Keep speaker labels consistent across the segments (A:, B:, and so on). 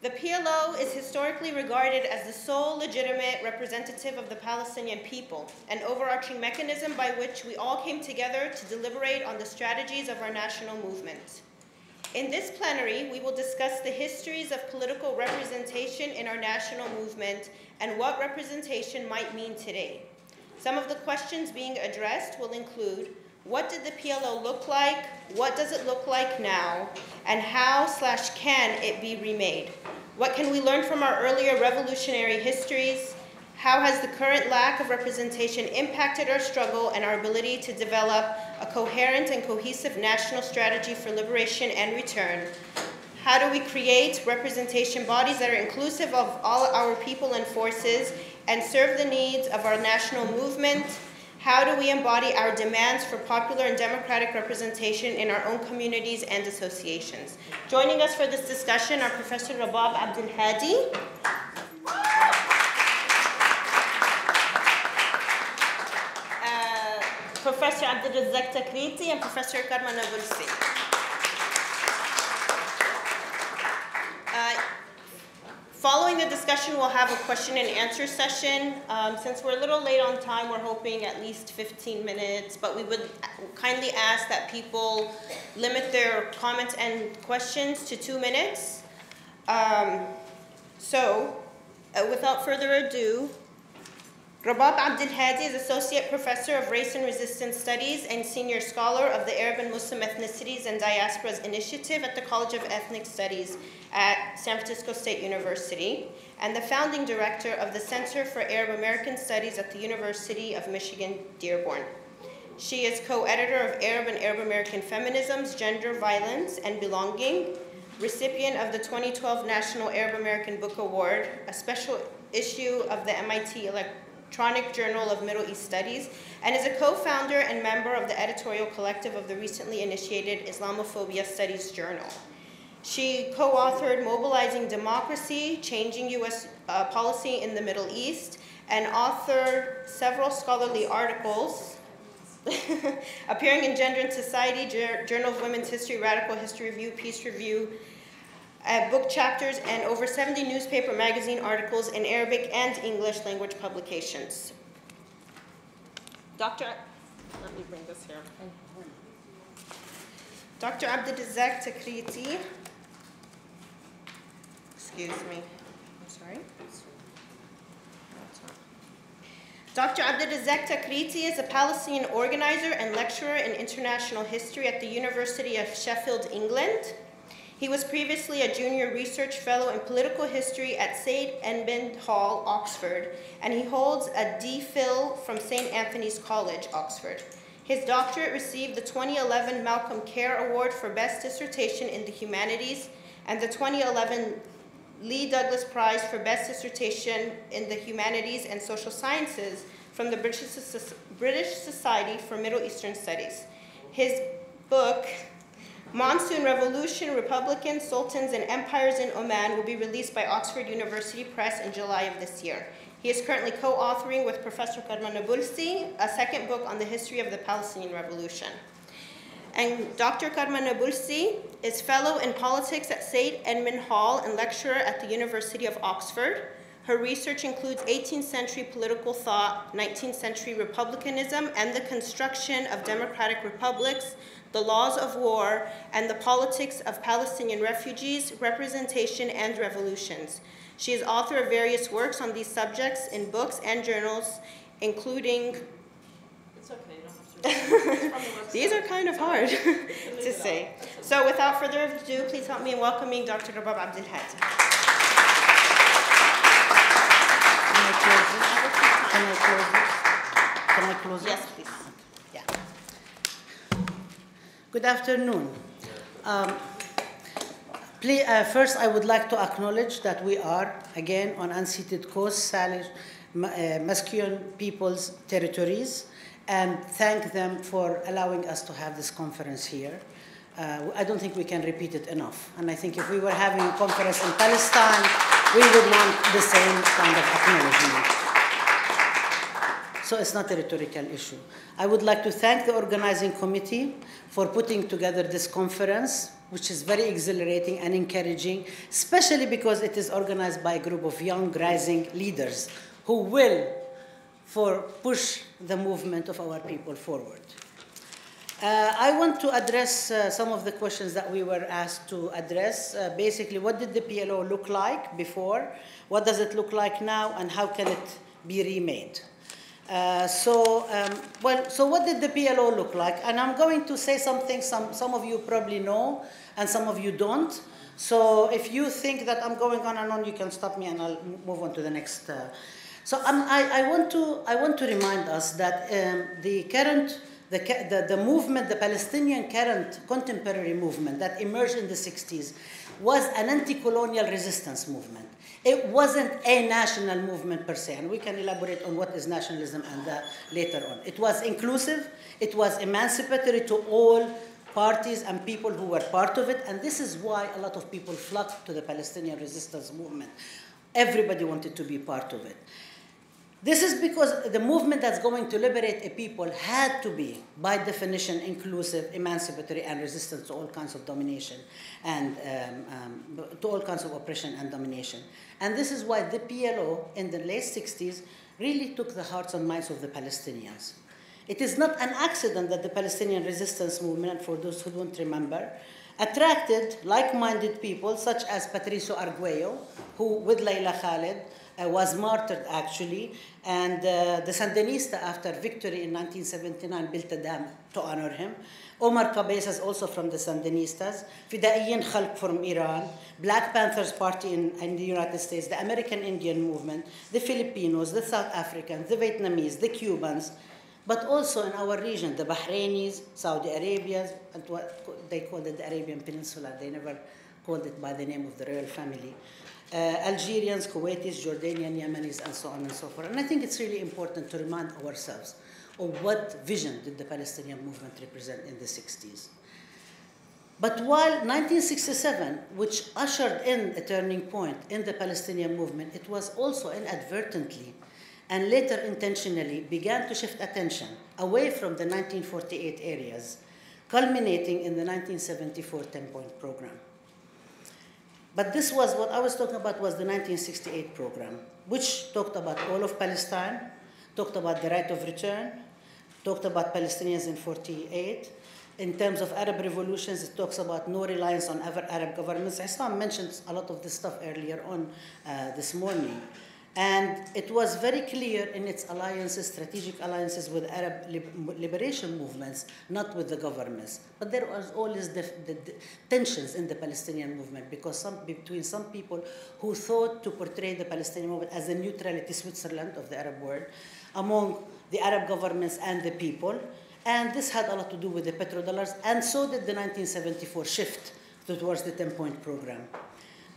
A: The PLO is historically regarded as the sole legitimate representative of the Palestinian people, an overarching mechanism by which we all came together to deliberate on the strategies of our national movement. In this plenary, we will discuss the histories of political representation in our national movement and what representation might mean today. Some of the questions being addressed will include: what did the PLO look like? What does it look like now? And how/can it be remade? What can we learn from our earlier revolutionary histories? How has the current lack of representation impacted our struggle and our ability to develop a coherent and cohesive national strategy for liberation and return? How do we create representation bodies that are inclusive of all our people and forces and serve the needs of our national movement? How do we embody our demands for popular and democratic representation in our own communities and associations? Joining us for this discussion are Professor Rabab Abdulhadi, Professor Abdelrazzaq Takriti, and Professor Nabulsi. Following the discussion, we'll have a question and answer session. Since we're a little late on time, we're hoping at least 15 minutes, but we would kindly ask that people limit their comments and questions to 2 minutes. Without further ado, Rabab Abdulhadi is Associate Professor of Race and Resistance Studies and Senior Scholar of the Arab and Muslim Ethnicities and Diasporas Initiative at the College of Ethnic Studies at San Francisco State University, and the founding director of the Center for Arab American Studies at the University of Michigan, Dearborn. She is co-editor of Arab and Arab American Feminisms, Gender, Violence, and Belonging, recipient of the 2012 National Arab American Book Award, a special issue of the MIT Electronic Journal of Middle East Studies, and is a co-founder and member of the editorial collective of the recently initiated Islamophobia Studies Journal. She co-authored Mobilizing Democracy, Changing U.S. Policy in the Middle East, and authored several scholarly articles appearing in Gender and Society, Journal of Women's History, Radical History Review, Peace Review, book chapters, and over 70 newspaper magazine articles in Arabic and English language publications. Let me bring this here. Dr. Abdelrazzaq Takriti, excuse me, I'm sorry. Dr. Abdelrazzaq Takriti is a Palestinian organizer and lecturer in international history at the University of Sheffield, England. He was previously a junior research fellow in political history at St. Edmund Hall, Oxford, and he holds a D.Phil from St. Anthony's College, Oxford. His doctorate received the 2011 Malcolm Kerr Award for Best Dissertation in the Humanities and the 2011 Lee Douglas Prize for Best Dissertation in the Humanities and Social Sciences from the British Society for Middle Eastern Studies. His book, Monsoon Revolution, Republicans, Sultans, and Empires in Oman, will be released by Oxford University Press in July of this year. He is currently co-authoring with Professor Nabulsi a second book on the history of the Palestinian Revolution. And Dr. Nabulsi is fellow in politics at St. Edmund Hall and lecturer at the University of Oxford. Her research includes 18th century political thought, 19th century republicanism, and the construction of democratic republics, the laws of war, and the politics of Palestinian refugees, representation, and revolutions. She is author of various works on these subjects in books and journals, including... It's okay, you don't have to. These are kind of hard to say. So without further ado, please help me in welcoming Dr. Rabab Abdulhadi.
B: Can I close it?
A: Yes, please.
B: Yeah. Good afternoon. First, I would like to acknowledge that we are, again, on unceded coast, Musqueam people's territories, and thank them for allowing us to have this conference here. I don't think we can repeat it enough. And I think if we were having a conference in Palestine, we would want the same kind of acknowledgement. So it's not a rhetorical issue. I would like to thank the organizing committee for putting together this conference, which is very exhilarating and encouraging, especially because it is organized by a group of young, rising leaders who will push the movement of our people forward. I want to address some of the questions that we were asked to address. Basically, what did the PLO look like before? What does it look like now? And how can it be remade? So what did the PLO look like? And I'm going to say something some of you probably know and some of you don't. So if you think that I'm going on and on, you can stop me and I'll move on to the next. I want to remind us that the movement, the Palestinian current contemporary movement that emerged in the 60s was an anti-colonial resistance movement. It wasn't a national movement per se, and we can elaborate on what is nationalism and that later on. It was inclusive, it was emancipatory to all parties and people who were part of it, and this is why a lot of people flocked to the Palestinian resistance movement. Everybody wanted to be part of it. This is because the movement that's going to liberate a people had to be, by definition, inclusive, emancipatory, and resistant to all kinds of domination and to all kinds of oppression and domination. And this is why the PLO in the late 60s really took the hearts and minds of the Palestinians. It is not an accident that the Palestinian resistance movement, for those who don't remember, attracted like-minded people such as Patricio Arguello, who, with Layla Khaled, was martyred actually, and the Sandinista, after victory in 1979, built a dam to honor him. Omar Cabezas, also from the Sandinistas, Fidaiyin Khalq from Iran, Black Panthers Party in the United States, the American Indian movement, the Filipinos, the South Africans, the Vietnamese, the Cubans, but also in our region, the Bahrainis, Saudi Arabians, and what they called it the Arabian Peninsula. They never called it by the name of the royal family. Algerians, Kuwaitis, Jordanian, Yemenis, and so on and so forth. And I think it's really important to remind ourselves of what vision did the Palestinian movement represent in the 60s. But while 1967, which ushered in a turning point in the Palestinian movement, it was also inadvertently and later intentionally began to shift attention away from the 1948 areas, culminating in the 1974 10-point program. But this was what I was talking about was the 1968 program, which talked about all of Palestine, talked about the right of return, talked about Palestinians in 48. In terms of Arab revolutions, it talks about no reliance on other Arab governments. Islam mentioned a lot of this stuff earlier on this morning. And it was very clear in its alliances, strategic alliances with Arab liberation movements, not with the governments. But there was always the tensions in the Palestinian movement because between some people who thought to portray the Palestinian movement as a neutrality Switzerland of the Arab world among the Arab governments and the people. And this had a lot to do with the petrodollars, and so did the 1974 shift towards the 10-point program.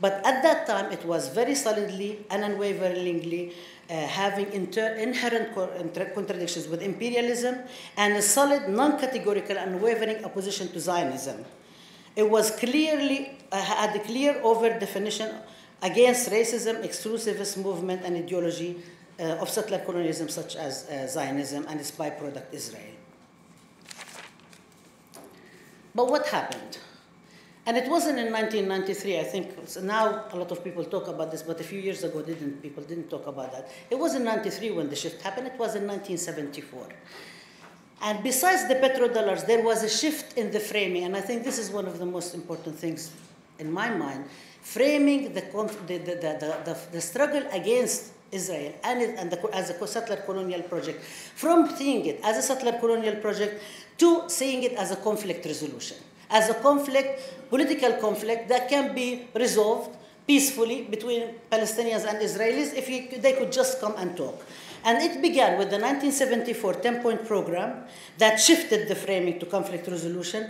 B: But at that time, it was very solidly and unwaveringly having inherent contradictions with imperialism and a solid, non-categorical, unwavering opposition to Zionism. It was clearly, had a clear overt definition against racism, exclusivist movement, and ideology of settler colonialism, such as Zionism and its byproduct, Israel. But what happened? And it wasn't in 1993, I think. Now a lot of people talk about this, but a few years ago people didn't talk about that. It was in 93 when the shift happened. It was in 1974. And besides the petrodollars, there was a shift in the framing, and I think this is one of the most important things in my mind, framing the struggle against Israel as a settler colonial project, from seeing it as a settler colonial project to seeing it as a conflict resolution. As a conflict, political conflict that can be resolved peacefully between Palestinians and Israelis if they could just come and talk. And it began with the 1974 10-point program that shifted the framing to conflict resolution,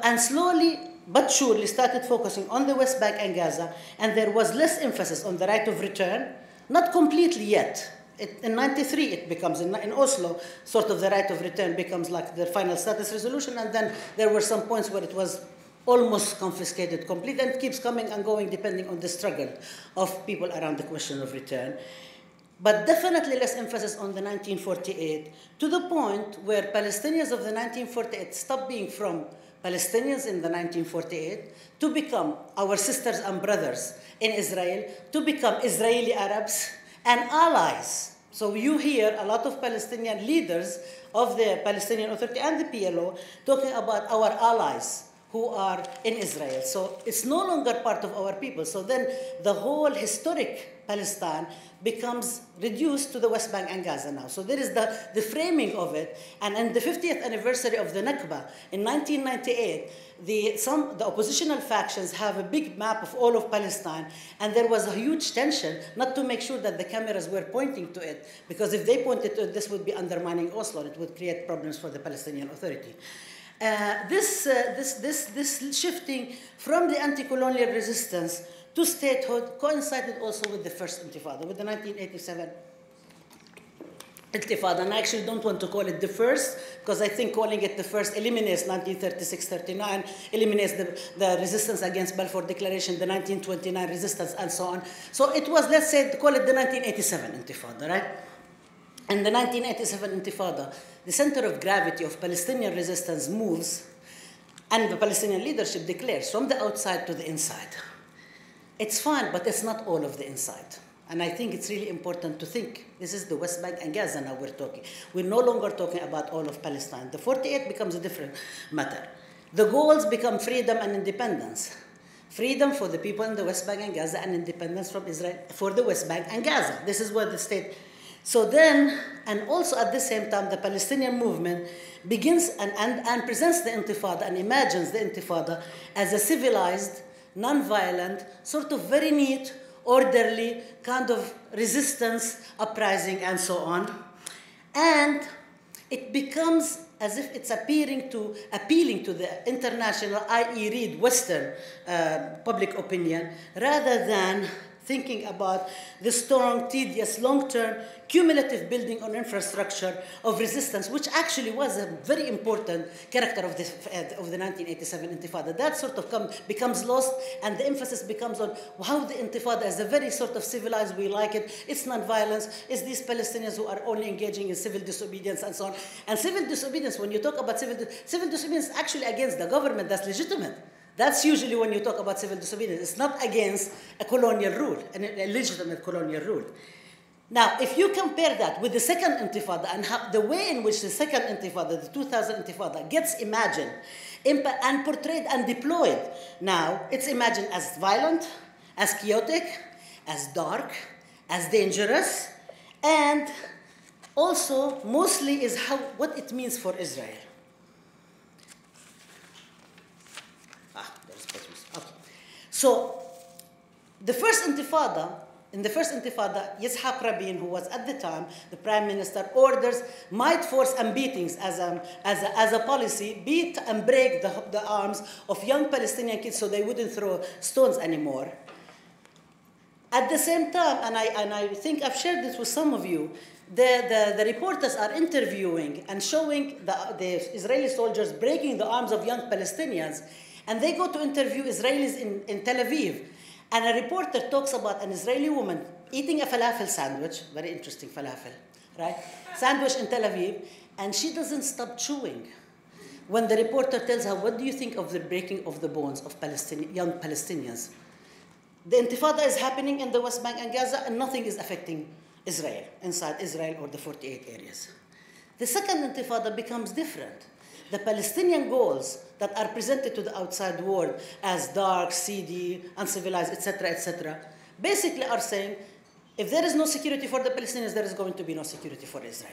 B: and slowly but surely started focusing on the West Bank and Gaza, and there was less emphasis on the right of return, not completely yet. In 93, it becomes, in Oslo, sort of the right of return becomes like the final status resolution, and then there were some points where it was almost confiscated completely, and it keeps coming and going depending on the struggle of people around the question of return. but definitely less emphasis on the 1948, to the point where Palestinians of the 1948 stopped being from Palestinians in the 1948 to become our sisters and brothers in Israel, to become Israeli Arabs and allies. So you hear a lot of Palestinian leaders of the Palestinian Authority and the PLO talking about our allies who are in Israel. So it's no longer part of our people. So then the whole historic Palestine becomes reduced to the West Bank and Gaza now. So there is the framing of it. And in the 50th anniversary of the Nakba in 1998, the oppositional factions have a big map of all of Palestine, and there was a huge tension not to make sure that the cameras were pointing to it, because if they pointed to it, this would be undermining Oslo, and it would create problems for the Palestinian Authority. This shifting from the anti-colonial resistance to statehood coincided also with the first Intifada, with the 1987 Intifada. And I actually don't want to call it the first, because I think calling it the first eliminates 1936-39, eliminates the resistance against Balfour Declaration, the 1929 resistance, and so on. So it was, let's say, call it the 1987 Intifada, right? In the 1987 Intifada, the center of gravity of Palestinian resistance moves, and the Palestinian leadership declares from the outside to the inside. It's fine, but it's not all of the inside. And I think it's really important to think, this is the West Bank and Gaza now we're talking. We're no longer talking about all of Palestine. The 48 becomes a different matter. The goals become freedom and independence. Freedom for the people in the West Bank and Gaza, and independence from Israel for the West Bank and Gaza. This is what the state... So then, and also at the same time, the Palestinian movement begins and presents the Intifada and imagines the Intifada as a civilized, non-violent, sort of very neat, orderly kind of resistance, uprising, and so on. And it becomes as if it's appealing to the international, i.e. read Western public opinion, rather than thinking about the strong, tedious, long-term, cumulative building on infrastructure of resistance, which actually was a very important character of the 1987 Intifada. That sort of becomes lost, and the emphasis becomes on how the Intifada is a very sort of civilized, we like it, it's non-violence, it's these Palestinians who are only engaging in civil disobedience and so on. And civil disobedience, when you talk about civil disobedience, is actually against the government, that's legitimate. That's usually when you talk about civil disobedience. It's not against a colonial rule, a legitimate colonial rule. Now, if you compare that with the second Intifada and the way in which the second Intifada, the 2000 Intifada, gets imagined and portrayed and deployed, now it's imagined as violent, as chaotic, as dark, as dangerous, and also mostly is what it means for Israel. So, in the first Intifada, Yitzhak Rabin, who was at the time the prime minister, orders might, force, and beatings as a policy, beat and break the arms of young Palestinian kids so they wouldn't throw stones anymore. At the same time, and I think I've shared this with some of you, the reporters are interviewing and showing the Israeli soldiers breaking the arms of young Palestinians. And they go to interview Israelis in Tel Aviv. And a reporter talks about an Israeli woman eating a falafel sandwich, very interesting falafel, right? Sandwich in Tel Aviv, and she doesn't stop chewing. When the reporter tells her, what do you think of the breaking of the bones of young Palestinians? The Intifada is happening in the West Bank and Gaza, and nothing is affecting Israel, inside Israel or the 48 areas. The second Intifada becomes different. The Palestinian goals that are presented to the outside world as dark, seedy, uncivilized, etc., basically are saying, if there is no security for the Palestinians, there is going to be no security for Israel.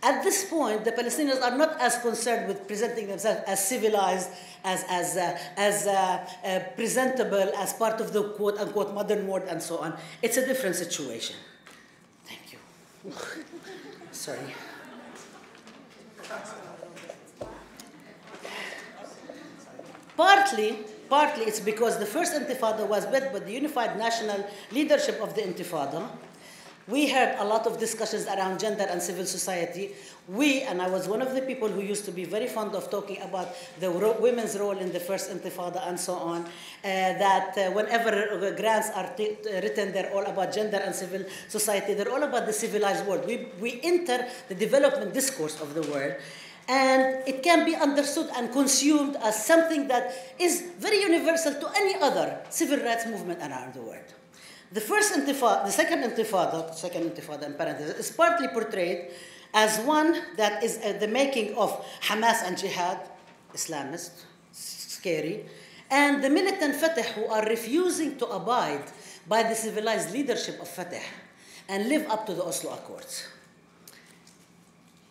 B: At this point, the Palestinians are not as concerned with presenting themselves as civilized, as presentable, as part of the quote-unquote modern world, and so on. It's a different situation. Thank you. Sorry. Partly it's because the first Intifada was led by the unified national leadership of the Intifada, We heard a lot of discussions around gender and civil society. And I was one of the people who used to be very fond of talking about the women's role in the first Intifada and so on, whenever grants are written, they're all about gender and civil society. They're all about the civilized world. We enter the development discourse of the world, and it can be understood and consumed as something that is very universal to any other civil rights movement around the world. The first Intifada, the second Intifada in parentheses, is partly portrayed as one that is the making of Hamas and Jihad, Islamist, scary, and the militant Fatah who are refusing to abide by the civilized leadership of Fatah and live up to the Oslo Accords.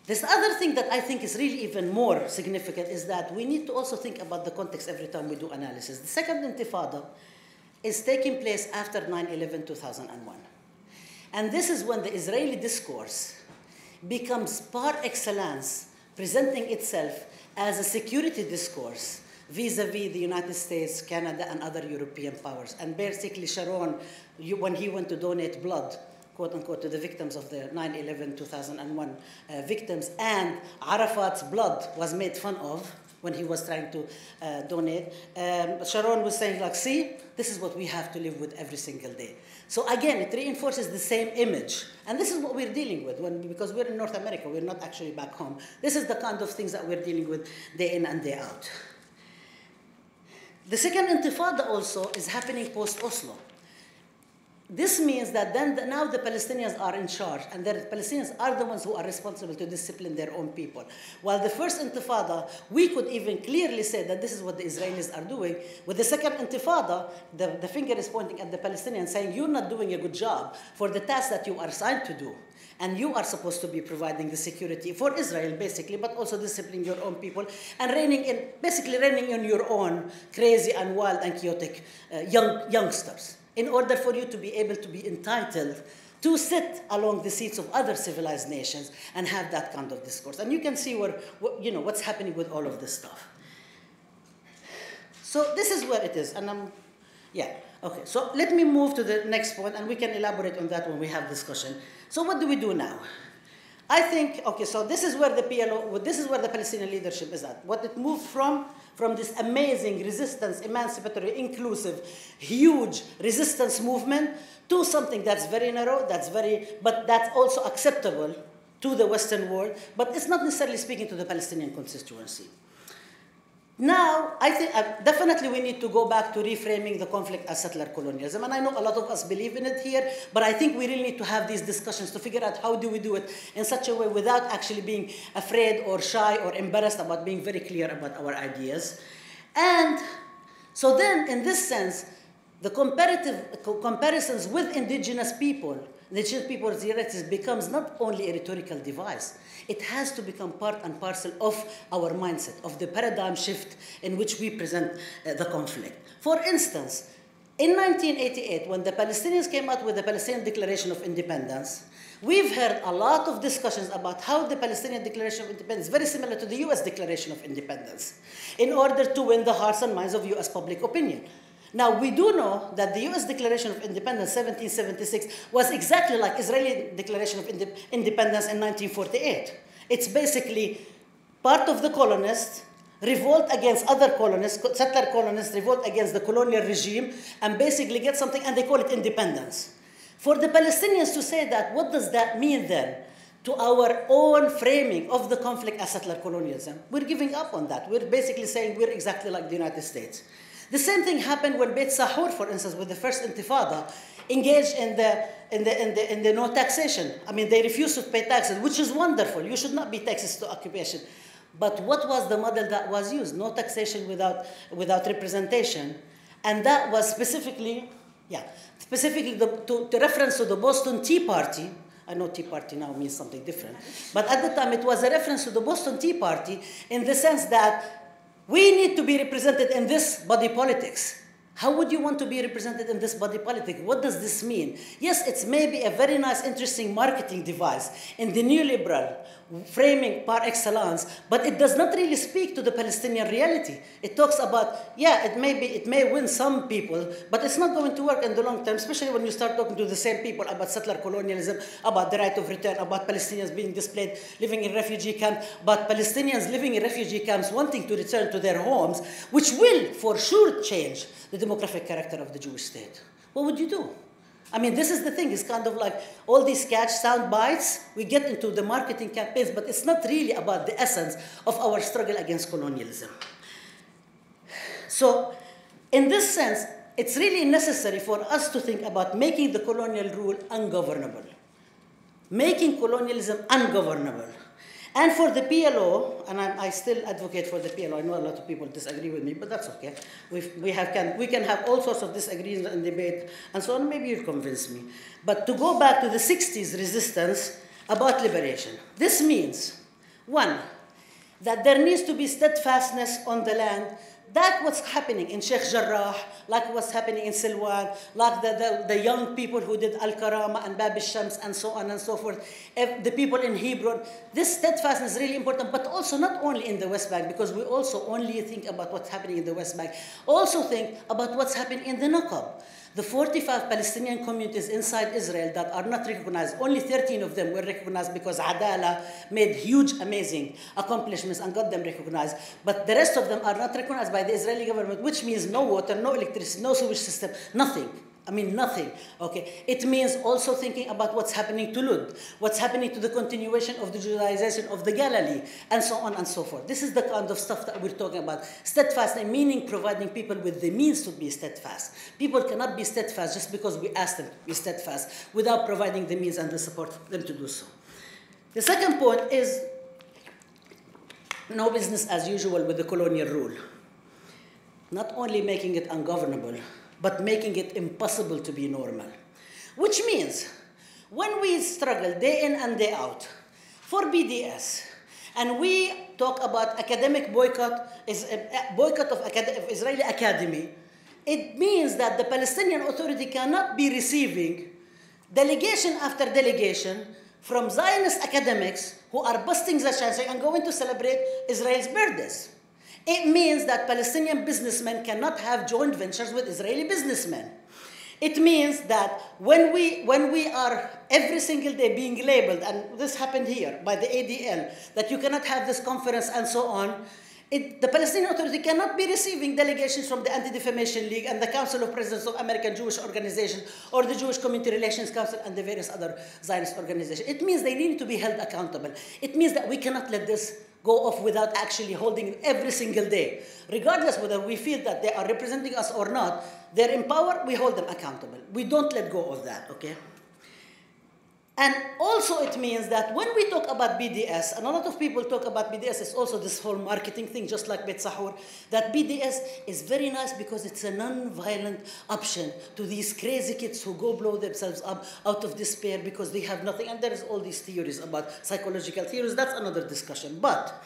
B: This other thing that I think is really even more significant is that we need to also think about the context every time we do analysis. The second Intifada is taking place after 9/11/2001. And this is when the Israeli discourse becomes par excellence presenting itself as a security discourse vis-a-vis the United States, Canada, and other European powers. And basically Sharon, when he went to donate blood, quote unquote, to the victims of the 9/11/2001 victims, and Arafat's blood was made fun of when he was trying to donate, Sharon was saying, like, see, this is what we have to live with every single day. So again, it reinforces the same image. And this is what we're dealing with, because we're in North America, we're not actually back home. This is the kind of things that we're dealing with day in and day out. The second Intifada also is happening post-Oslo. This means that now the Palestinians are in charge, and the Palestinians are the ones who are responsible to discipline their own people. While the first Intifada, we could even clearly say that this is what the Israelis are doing. With the second Intifada, the finger is pointing at the Palestinians, saying, you're not doing a good job for the task that you are assigned to do. And you are supposed to be providing the security for Israel, basically, but also disciplining your own people and basically reigning in your own crazy and wild and chaotic youngsters, in order for you to be able to be entitled to sit along the seats of other civilized nations and have that kind of discourse. And you can see what's happening with all of this stuff. So this is where it is. And okay. So let me move to the next point, and we can elaborate on that when we have discussion. So what do we do now? I think, okay, so this is where the PLO, this is where the Palestinian leadership is at. What it moved from this amazing resistance, emancipatory, inclusive, huge resistance movement to something that's very narrow, but that's also acceptable to the Western world, but it's not necessarily speaking to the Palestinian constituency. Now, I think definitely we need to go back to reframing the conflict as settler colonialism. And I know a lot of us believe in it here, but I think we really need to have these discussions to figure out how do we do it in such a way without actually being afraid or shy or embarrassed about being very clear about our ideas. And so then, in this sense, the comparisons with indigenous people's rights becomes not only a rhetorical device. It has to become part and parcel of our mindset, of the paradigm shift in which we present the conflict. For instance, in 1988, when the Palestinians came out with the Palestinian Declaration of Independence, we've heard a lot of discussions about how the Palestinian Declaration of Independence is very similar to the US Declaration of Independence in order to win the hearts and minds of US public opinion. Now, we do know that the US Declaration of Independence, 1776, was exactly like Israeli Declaration of Independence in 1948. It's basically part of the colonists revolt against other colonists, settler colonists revolt against the colonial regime, and basically get something, and they call it independence. For the Palestinians to say that, what does that mean then to our own framing of the conflict as settler colonialism? We're giving up on that. We're basically saying we're exactly like the United States. The same thing happened when Beit Sahur, for instance, with the first Intifada, engaged in the no taxation. I mean, they refused to pay taxes, which is wonderful. You should not be taxes to occupation. But what was the model that was used? No taxation without representation. And that was specifically to reference to the Boston Tea Party. I know Tea Party now means something different. But at the time, it was a reference to the Boston Tea Party in the sense that we need to be represented in this body politics. How would you want to be represented in this body politic? What does this mean? Yes, it's maybe a very nice, interesting marketing device in the neoliberal framing par excellence, but it does not really speak to the Palestinian reality. It talks about, yeah, it may win some people, but it's not going to work in the long term, especially when you start talking to the same people about settler colonialism, about the right of return, about Palestinians being displaced, living in refugee camps, about Palestinians living in refugee camps wanting to return to their homes, which will for sure change the demographic character of the Jewish state. What would you do? I mean, this is the thing. It's kind of like all these catch sound bites. We get into the marketing campaigns, but it's not really about the essence of our struggle against colonialism. So, in this sense, it's really necessary for us to think about making the colonial rule ungovernable, making colonialism ungovernable. And for the PLO, and I still advocate for the PLO. I know a lot of people disagree with me, but that's okay. We can have all sorts of disagreements and debate, and so on. Maybe you'll convince me. But to go back to the 60s resistance about liberation, this means, one, that there needs to be steadfastness on the land. That's what's happening in Sheikh Jarrah, like what's happening in Silwan, like the young people who did Al-Karama and Bab al-Shams and so on and so forth, the people in Hebron. This steadfastness is really important, but also not only in the West Bank, because we also only think about what's happening in the West Bank. Also think about what's happening in the Nakab. The 45 Palestinian communities inside Israel that are not recognized, only 13 of them were recognized because Adala made huge, amazing accomplishments and got them recognized. But the rest of them are not recognized by the Israeli government, which means no water, no electricity, no sewage system, nothing. I mean, nothing. Okay. It means also thinking about what's happening to Lud, what's happening to the continuation of the Judaization of the Galilee, and so on and so forth. This is the kind of stuff that we're talking about. Steadfast, meaning providing people with the means to be steadfast. People cannot be steadfast just because we ask them to be steadfast without providing the means and the support for them to do so. The second point is no business as usual with the colonial rule. Not only making it ungovernable, but making it impossible to be normal. Which means, when we struggle day in and day out for BDS, and we talk about academic boycott, boycott of Israeli academy, it means that the Palestinian Authority cannot be receiving delegation after delegation from Zionist academics who are busting the chance and going to celebrate Israel's birthdays. It means that Palestinian businessmen cannot have joint ventures with Israeli businessmen. It means that when we are every single day being labeled, and this happened here by the ADL, that you cannot have this conference and so on, the Palestinian Authority cannot be receiving delegations from the Anti-Defamation League and the Council of Presidents of American Jewish Organizations or the Jewish Community Relations Council and the various other Zionist organizations. It means they need to be held accountable. It means that we cannot let this go off without actually holding it every single day. Regardless whether we feel that they are representing us or not, they're in power, we hold them accountable. We don't let go of that, okay? And also it means that when we talk about BDS, and a lot of people talk about BDS, it's also this whole marketing thing, just like Bet Sahur, that BDS is very nice because it's a non-violent option to these crazy kids who go blow themselves up out of despair because they have nothing. And there's all these theories about psychological theories. That's another discussion. But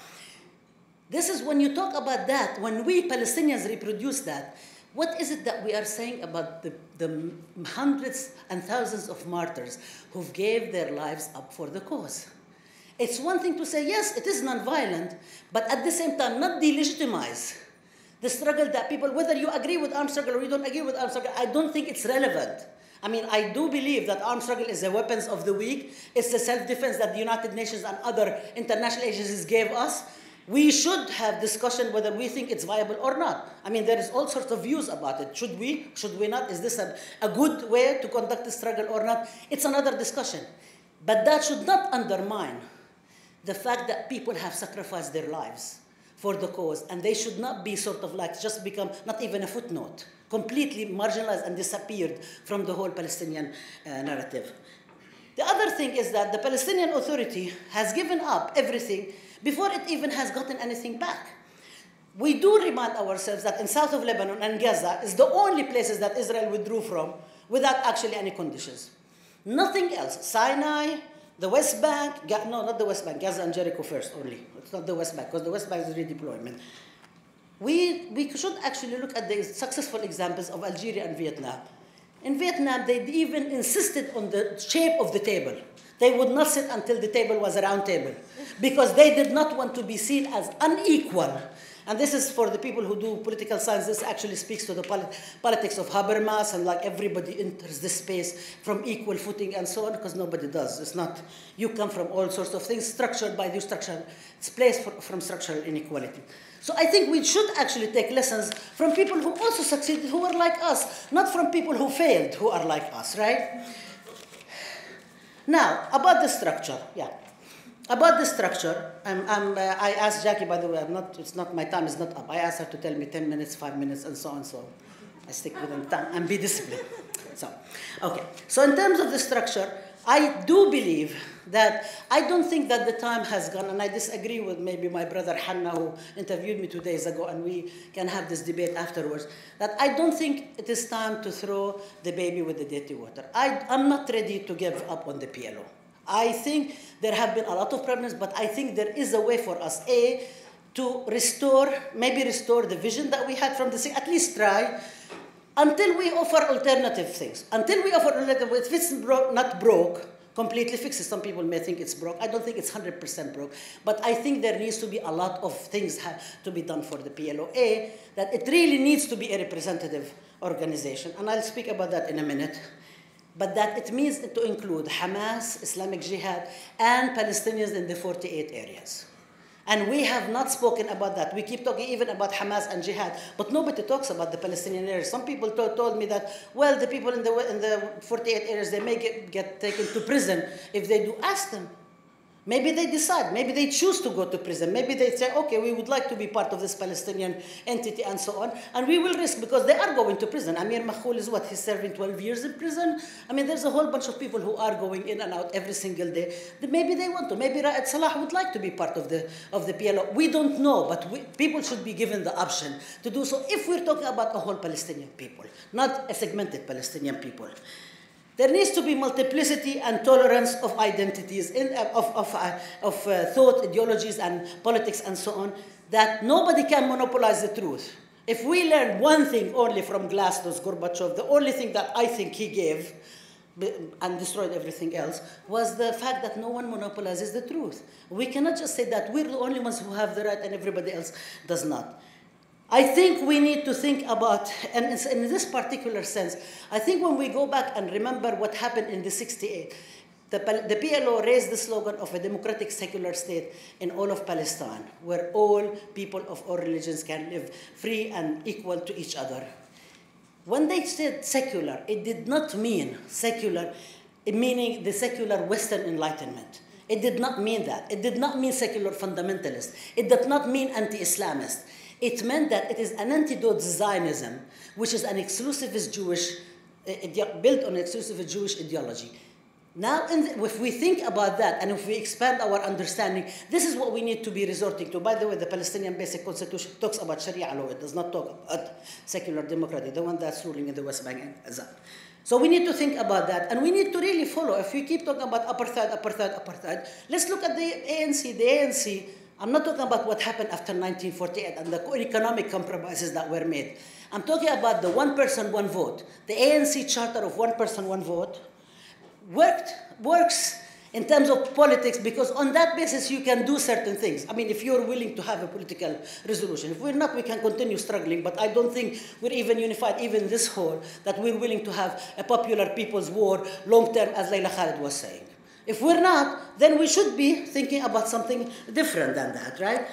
B: this is when you talk about that, when we Palestinians reproduce that, what is it that we are saying about the hundreds and thousands of martyrs who gave their lives up for the cause? It's one thing to say, yes, it is non-violent, but at the same time, not delegitimize the struggle that people, whether you agree with armed struggle or you don't agree with armed struggle, I don't think it's relevant. I mean, I do believe that armed struggle is the weapons of the weak. It's the self-defense that the United Nations and other international agencies gave us. We should have discussion whether we think it's viable or not. I mean, there is all sorts of views about it. Should we not? Is this a good way to conduct the struggle or not? It's another discussion. But that should not undermine the fact that people have sacrificed their lives for the cause, and they should not be sort of like just become not even a footnote, completely marginalized and disappeared from the whole Palestinian narrative. The other thing is that the Palestinian Authority has given up everything before it even has gotten anything back. We do remind ourselves that in south of Lebanon and Gaza is the only places that Israel withdrew from without actually any conditions. Nothing else. Sinai, the West Bank, no, not the West Bank, Gaza and Jericho first only. It's not the West Bank, because the West Bank is redeployment. We should actually look at the successful examples of Algeria and Vietnam. In Vietnam, they even insisted on the shape of the table. They would not sit until the table was a round table because they did not want to be seen as unequal. And this is for the people who do political science. This actually speaks to the politics of Habermas, and like everybody enters this space from equal footing and so on, because nobody does. It's not, you come from all sorts of things structured by the structure. It's placed from structural inequality. So I think we should actually take lessons from people who also succeeded, who are like us, not from people who failed, who are like us, right? Now, about the structure, yeah. About the structure, I asked Jackie, by the way, it's not, my time is not up. I asked her to tell me 10 minutes, 5 minutes, and so on, so I stick within the time and be disciplined. So, okay. So in terms of the structure, I do believe that, I don't think that the time has gone, and I disagree with maybe my brother Hanna, who interviewed me 2 days ago, and we can have this debate afterwards, that I don't think it is time to throw the baby with the dirty water. I'm not ready to give up on the PLO. I think there have been a lot of problems, but I think there is a way for us, to restore, maybe restore the vision that we had from the, at least try, until we offer alternative things. Until we offer alternative, if it's not broke, completely fix it. Some people may think it's broke. I don't think it's 100% broke. But I think there needs to be a lot of things to be done for the PLO. That it really needs to be a representative organization. And I'll speak about that in a minute. But that it means to include Hamas, Islamic Jihad, and Palestinians in the 48 areas. And we have not spoken about that. We keep talking even about Hamas and Jihad, but nobody talks about the Palestinian areas. Some people told me that, well, the people in the 48 areas, they may get taken to prison if they do. Ask them. Maybe they decide. Maybe they choose to go to prison. Maybe they say, okay, we would like to be part of this Palestinian entity and so on. And we will risk, because they are going to prison. Amir Makhoul is what? He's serving 12 years in prison. I mean, there's a whole bunch of people who are going in and out every single day. Maybe they want to. Maybe Ra'ad Salah would like to be part of the PLO. We don't know, but people should be given the option to do so if we're talking about a whole Palestinian people, not a segmented Palestinian people. There needs to be multiplicity and tolerance of identities, of thought, ideologies, and politics, and so on, that nobody can monopolize the truth. If we learn one thing only from Glasnost, Gorbachev, the only thing that I think he gave and destroyed everything else was the fact that no one monopolizes the truth. We cannot just say that we're the only ones who have the right and everybody else does not. I think we need to think about, and in this particular sense, I think when we go back and remember what happened in the 68, the PLO raised the slogan of a democratic secular state in all of Palestine, where all people of all religions can live free and equal to each other. When they said secular, it did not mean secular, meaning the secular Western Enlightenment. It did not mean that. It did not mean secular fundamentalist. It did not mean anti-Islamist. It meant that it is an antidote to Zionism, which is an exclusivist Jewish, built on exclusivist Jewish ideology. Now, if we think about that, and if we expand our understanding, this is what we need to be resorting to. By the way, the Palestinian Basic Constitution talks about Sharia law. It does not talk about secular democracy, the one that's ruling in the West Bank and Gaza. So we need to think about that, and we need to really follow. If we keep talking about apartheid, let's look at the ANC. The ANC, I'm not talking about what happened after 1948 and the economic compromises that were made. I'm talking about the one person, one vote. The ANC charter of one person, one vote works in terms of politics, because on that basis you can do certain things. I mean, if you're willing to have a political resolution. If we're not, we can continue struggling, but I don't think we're even unified, even this whole, that we're willing to have a popular people's war long-term, as Layla Khalid was saying. If we're not, then we should be thinking about something different than that, right?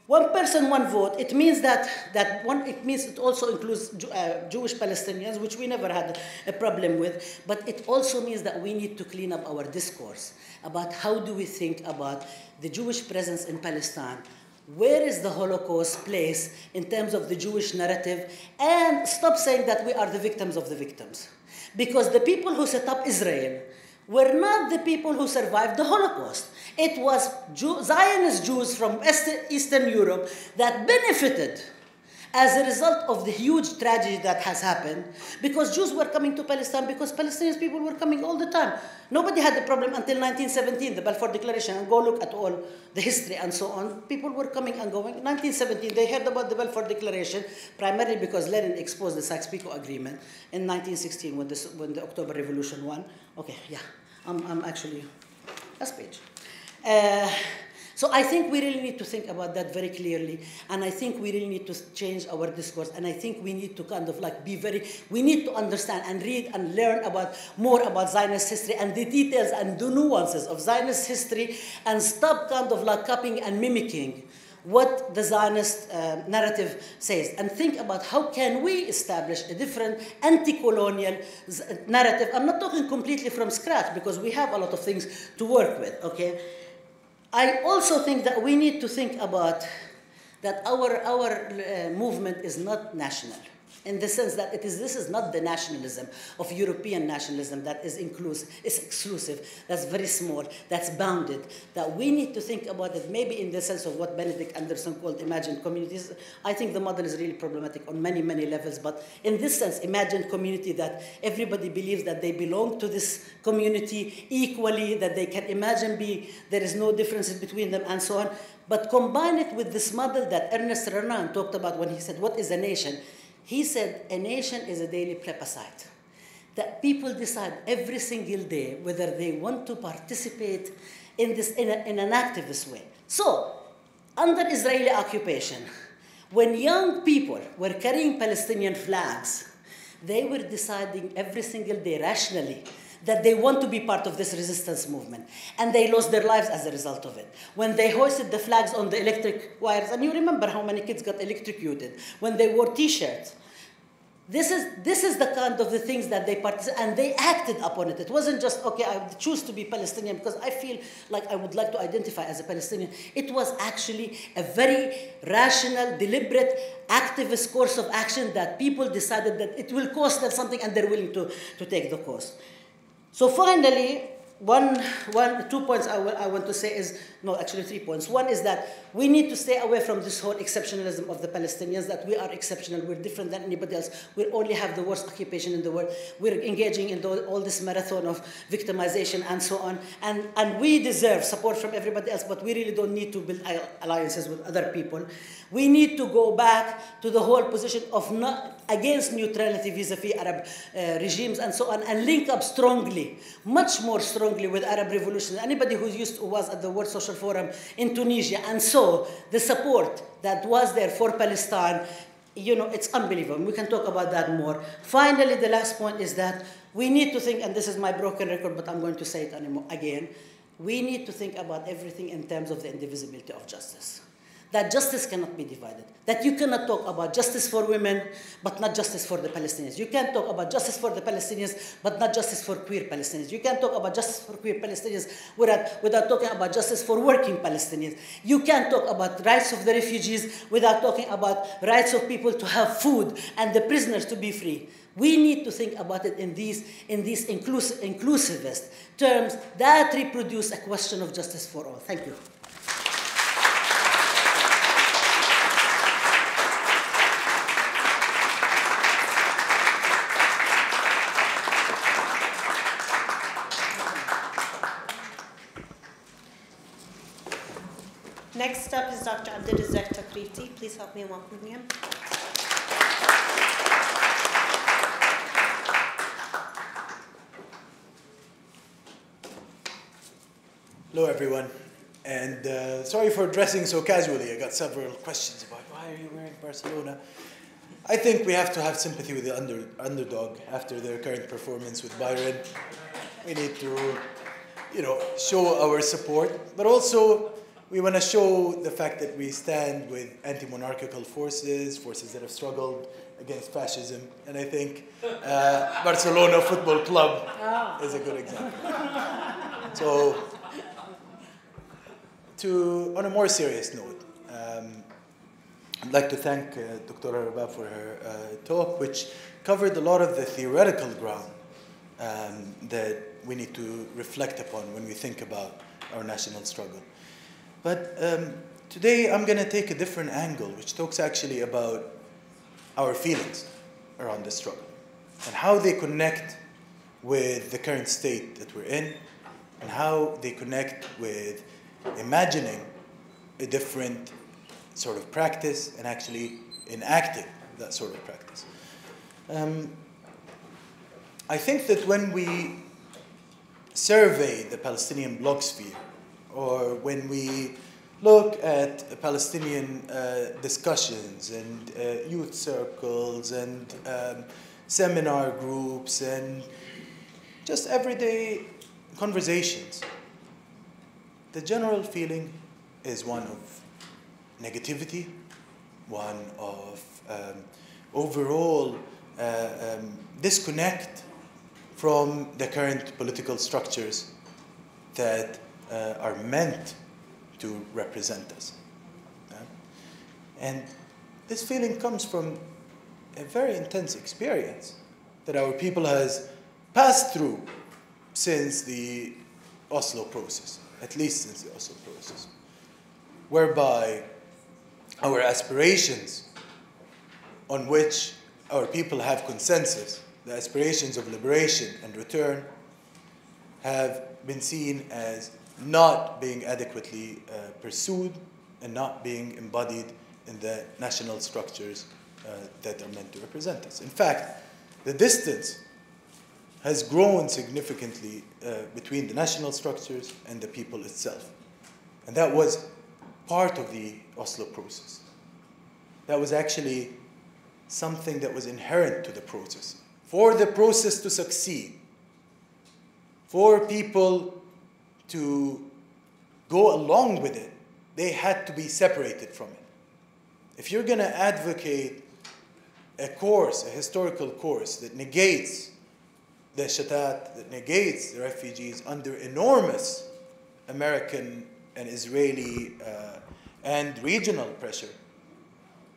B: One person, one vote. It means it also includes Jewish Palestinians, which we never had a problem with. But it also means that we need to clean up our discourse about how do we think about the Jewish presence in Palestine. Where is the Holocaust placed in terms of the Jewish narrative? And stop saying that we are the victims of the victims. Because the people who set up Israel were not the people who survived the Holocaust. It was Zionist Jews from Eastern Europe that benefited as a result of the huge tragedy that has happened, because Jews were coming to Palestine, because Palestinian people were coming all the time. Nobody had the problem until 1917, the Balfour Declaration, and go look at all the history and so on. People were coming and going. 1917, they heard about the Balfour Declaration, primarily because Lenin exposed the Sykes-Picot Agreement in 1916 when the October Revolution won. Okay, yeah, I'm actually, last page. So I think we really need to think about that very clearly, and I think we really need to change our discourse, and I think we need to kind of like we need to understand and read and learn more about Zionist history and the details and the nuances of Zionist history, and stop kind of like copying and mimicking what the Zionist narrative says, and think about how can we establish a different anti-colonial narrative. I'm not talking completely from scratch, because we have a lot of things to work with, okay? I also think that we need to think about that our movement is not national, in the sense that this is not the nationalism of European nationalism that is exclusive, that's very small, that's bounded, that we need to think about it maybe in the sense of what Benedict Anderson called imagined communities. I think the model is really problematic on many, many levels, but in this sense, imagined community, that everybody believes that they belong to this community equally, that they can imagine there is no differences between them and so on, but combine it with this model that Ernest Renan talked about when he said, what is a nation? He said, a nation is a daily plebiscite. That people decide every single day whether they want to participate in this in an activist way. So, under Israeli occupation, when young people were carrying Palestinian flags, they were deciding every single day rationally that they want to be part of this resistance movement. And they lost their lives as a result of it. When they hoisted the flags on the electric wires, and you remember how many kids got electrocuted, when they wore T-shirts. This is the kind of the things that they participated, and they acted upon it. It wasn't just, okay, I choose to be Palestinian because I feel like I would like to identify as a Palestinian. It was actually a very rational, deliberate, activist course of action that people decided that it will cost them something, and they're willing to take the cost. So finally, 2 points I want to say is, no, actually 3 points. One is that we need to stay away from this whole exceptionalism of the Palestinians, that we are exceptional, we're different than anybody else, we only have the worst occupation in the world, we're engaging in all this marathon of victimization and so on, and we deserve support from everybody else, but we really don't need to build alliances with other people. We need to go back to the whole position of not against neutrality vis-a-vis Arab regimes and so on, and link up strongly, much more strongly with Arab revolution. Anybody who was at the World Social Forum in Tunisia and saw the support that was there for Palestine, you know, it's unbelievable. We can talk about that more. Finally, the last point is that we need to think, and this is my broken record, but I'm going to say it again, we need to think about everything in terms of the indivisibility of justice. That justice cannot be divided. That you cannot talk about justice for women, but not justice for the Palestinians. You can't talk about justice for the Palestinians, but not justice for queer Palestinians. You can't talk about justice for queer Palestinians without talking about justice for working Palestinians. You can't talk about rights of the refugees without talking about rights of people to have food and the prisoners to be free. We need to think about it in these inclusivist terms that reproduce a question of justice for all. Thank you.
A: Next up is Dr. Abdelrazzaq Takriti. Please help me in welcoming him.
C: Hello, everyone. And sorry for dressing so casually. I got several questions about why are you wearing Barcelona? I think we have to have sympathy with the underdog after their current performance with Byron. We need to, show our support, but also we want to show the fact that we stand with anti-monarchical forces that have struggled against fascism. And I think Barcelona Football Club is a good example. So, on a more serious note, I'd like to thank Dr. Rabab for her talk, which covered a lot of the theoretical ground that we need to reflect upon when we think about our national struggle. But today I'm going to take a different angle, which talks actually about our feelings around the struggle and how they connect with the current state that we're in and how they connect with imagining a different sort of practice and actually enacting that sort of practice. I think that when we survey the Palestinian blogosphere, or when we look at Palestinian discussions and youth circles and seminar groups and just everyday conversations, the general feeling is one of negativity, one of overall disconnect from the current political structures that are meant to represent us. And this feeling comes from a very intense experience that our people has passed through since the Oslo process, at least since the Oslo process, whereby our aspirations on which our people have consensus, the aspirations of liberation and return, have been seen as not being adequately pursued and not being embodied in the national structures that are meant to represent us. In fact, the distance has grown significantly between the national structures and the people itself. And that was part of the Oslo process. That was actually something that was inherent to the process. For the process to succeed, for people to go along with it, they had to be separated from it. If you're going to advocate a course, a historical course that negates the Shatat, that negates the refugees under enormous American and Israeli and regional pressure,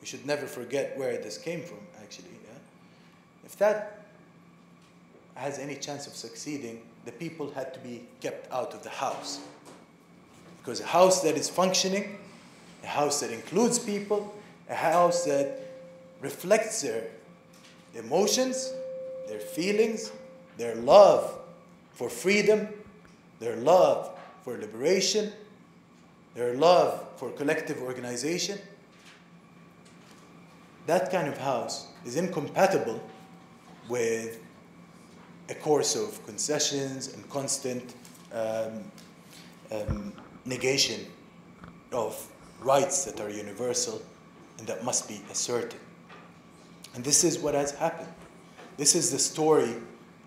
C: we should never forget where this came from, actually. Yeah? If that has any chance of succeeding, the people had to be kept out of the house. Because a house that is functioning, a house that includes people, a house that reflects their emotions, their feelings, their love for freedom, their love for liberation, their love for collective organization, that kind of house is incompatible with a course of concessions and constant negation of rights that are universal and that must be asserted. And this is what has happened. This is the story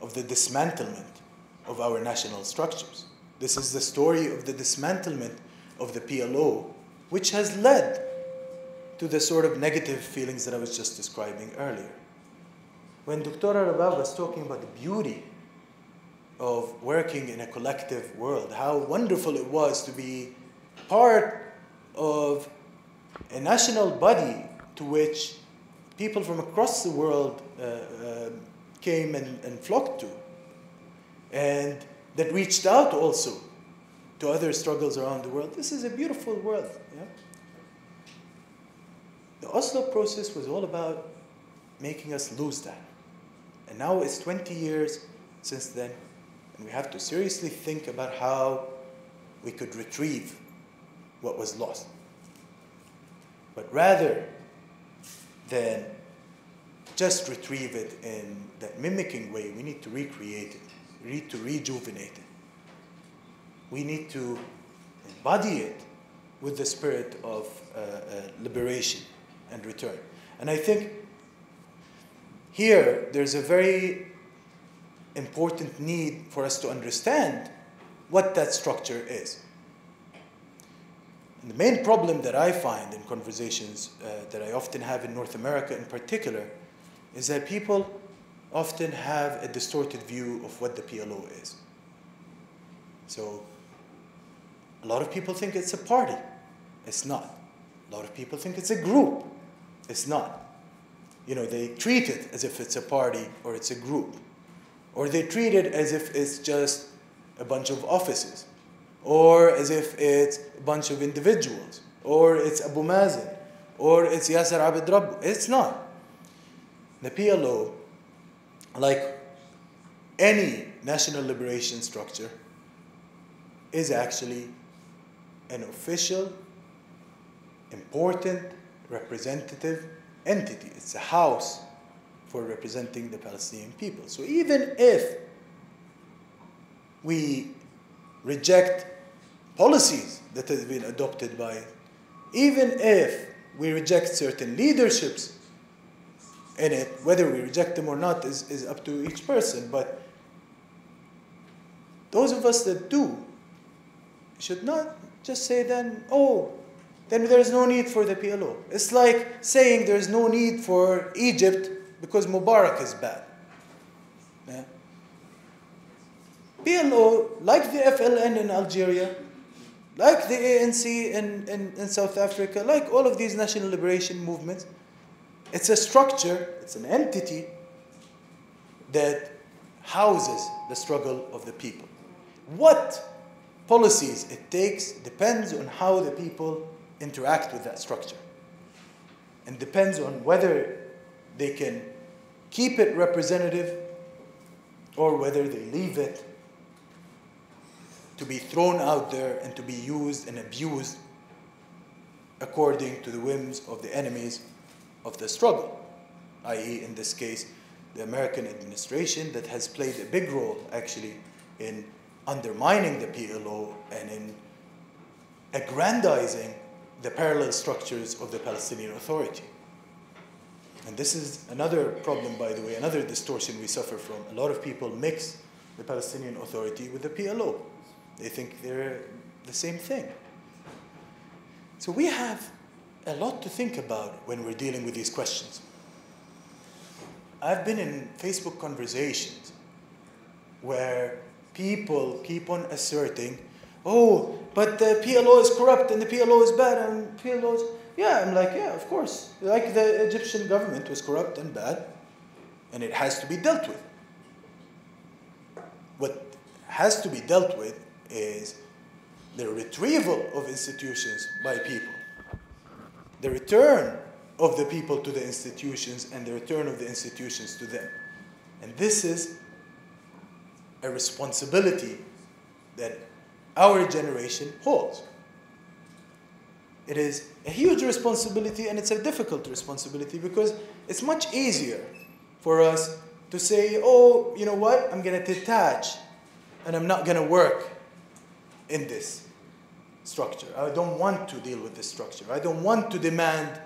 C: of the dismantlement of our national structures. This is the story of the dismantlement of the PLO, which has led to the sort of negative feelings that I was just describing earlier. When Dr. Rabab was talking about the beauty of working in a collective world, how wonderful it was to be part of a national body to which people from across the world came and flocked to, and that reached out also to other struggles around the world. This is a beautiful world. Yeah? The Oslo process was all about making us lose that. And now it's 20 years since then, and we have to seriously think about how we could retrieve what was lost. But rather than just retrieve it in that mimicking way, we need to recreate it. We need to rejuvenate it. We need to embody it with the spirit of liberation and return. And I think here there's a very important need for us to understand what that structure is. And the main problem that I find in conversations that I often have in North America in particular is that people often have a distorted view of what the PLO is. So a lot of people think it's a party. It's not. A lot of people think it's a group. It's not. You know, they treat it as if it's a party or it's a group. Or they treat it as if it's just a bunch of offices. Or as if it's a bunch of individuals. Or it's Abu Mazen. Or it's Yasser Abed Rabbu. It's not. the PLO, like any national liberation structure, is actually an official, important, representative entity. It's a house for representing the Palestinian people. So even if we reject policies that have been adopted by it, even if we reject certain leaderships in it, whether we reject them or not is up to each person, but those of us that do should not just say then, oh, then there's no need for the PLO. It's like saying there's no need for Egypt because Mubarak is bad. Yeah? PLO, like the FLN in Algeria, like the ANC in South Africa, like all of these national liberation movements, it's a structure, it's an entity that houses the struggle of the people. What policies it takes depends on how the people interact with that structure, and depends on whether they can keep it representative or whether they leave it to be thrown out there and to be used and abused according to the whims of the enemies of the struggle, i.e. in this case, the American administration that has played a big role actually in undermining the PLO and in aggrandizing the parallel structures of the Palestinian Authority. And this is another problem, by the way, another distortion we suffer from. A lot of people mix the Palestinian Authority with the PLO. They think they're the same thing. So we have a lot to think about when we're dealing with these questions. I've been in Facebook conversations where people keep on asserting, oh, but the PLO is corrupt and the PLO is bad and PLO is... Yeah, I'm like, yeah, of course. Like the Egyptian government was corrupt and bad, and it has to be dealt with. What has to be dealt with is the retrieval of institutions by people, the return of the people to the institutions and the return of the institutions to them. And this is a responsibility that our generation holds. It is a huge responsibility, and it's a difficult responsibility because it's much easier for us to say, oh, you know what, I'm going to detach and I'm not going to work in this structure. I don't want to deal with this structure. I don't want to demand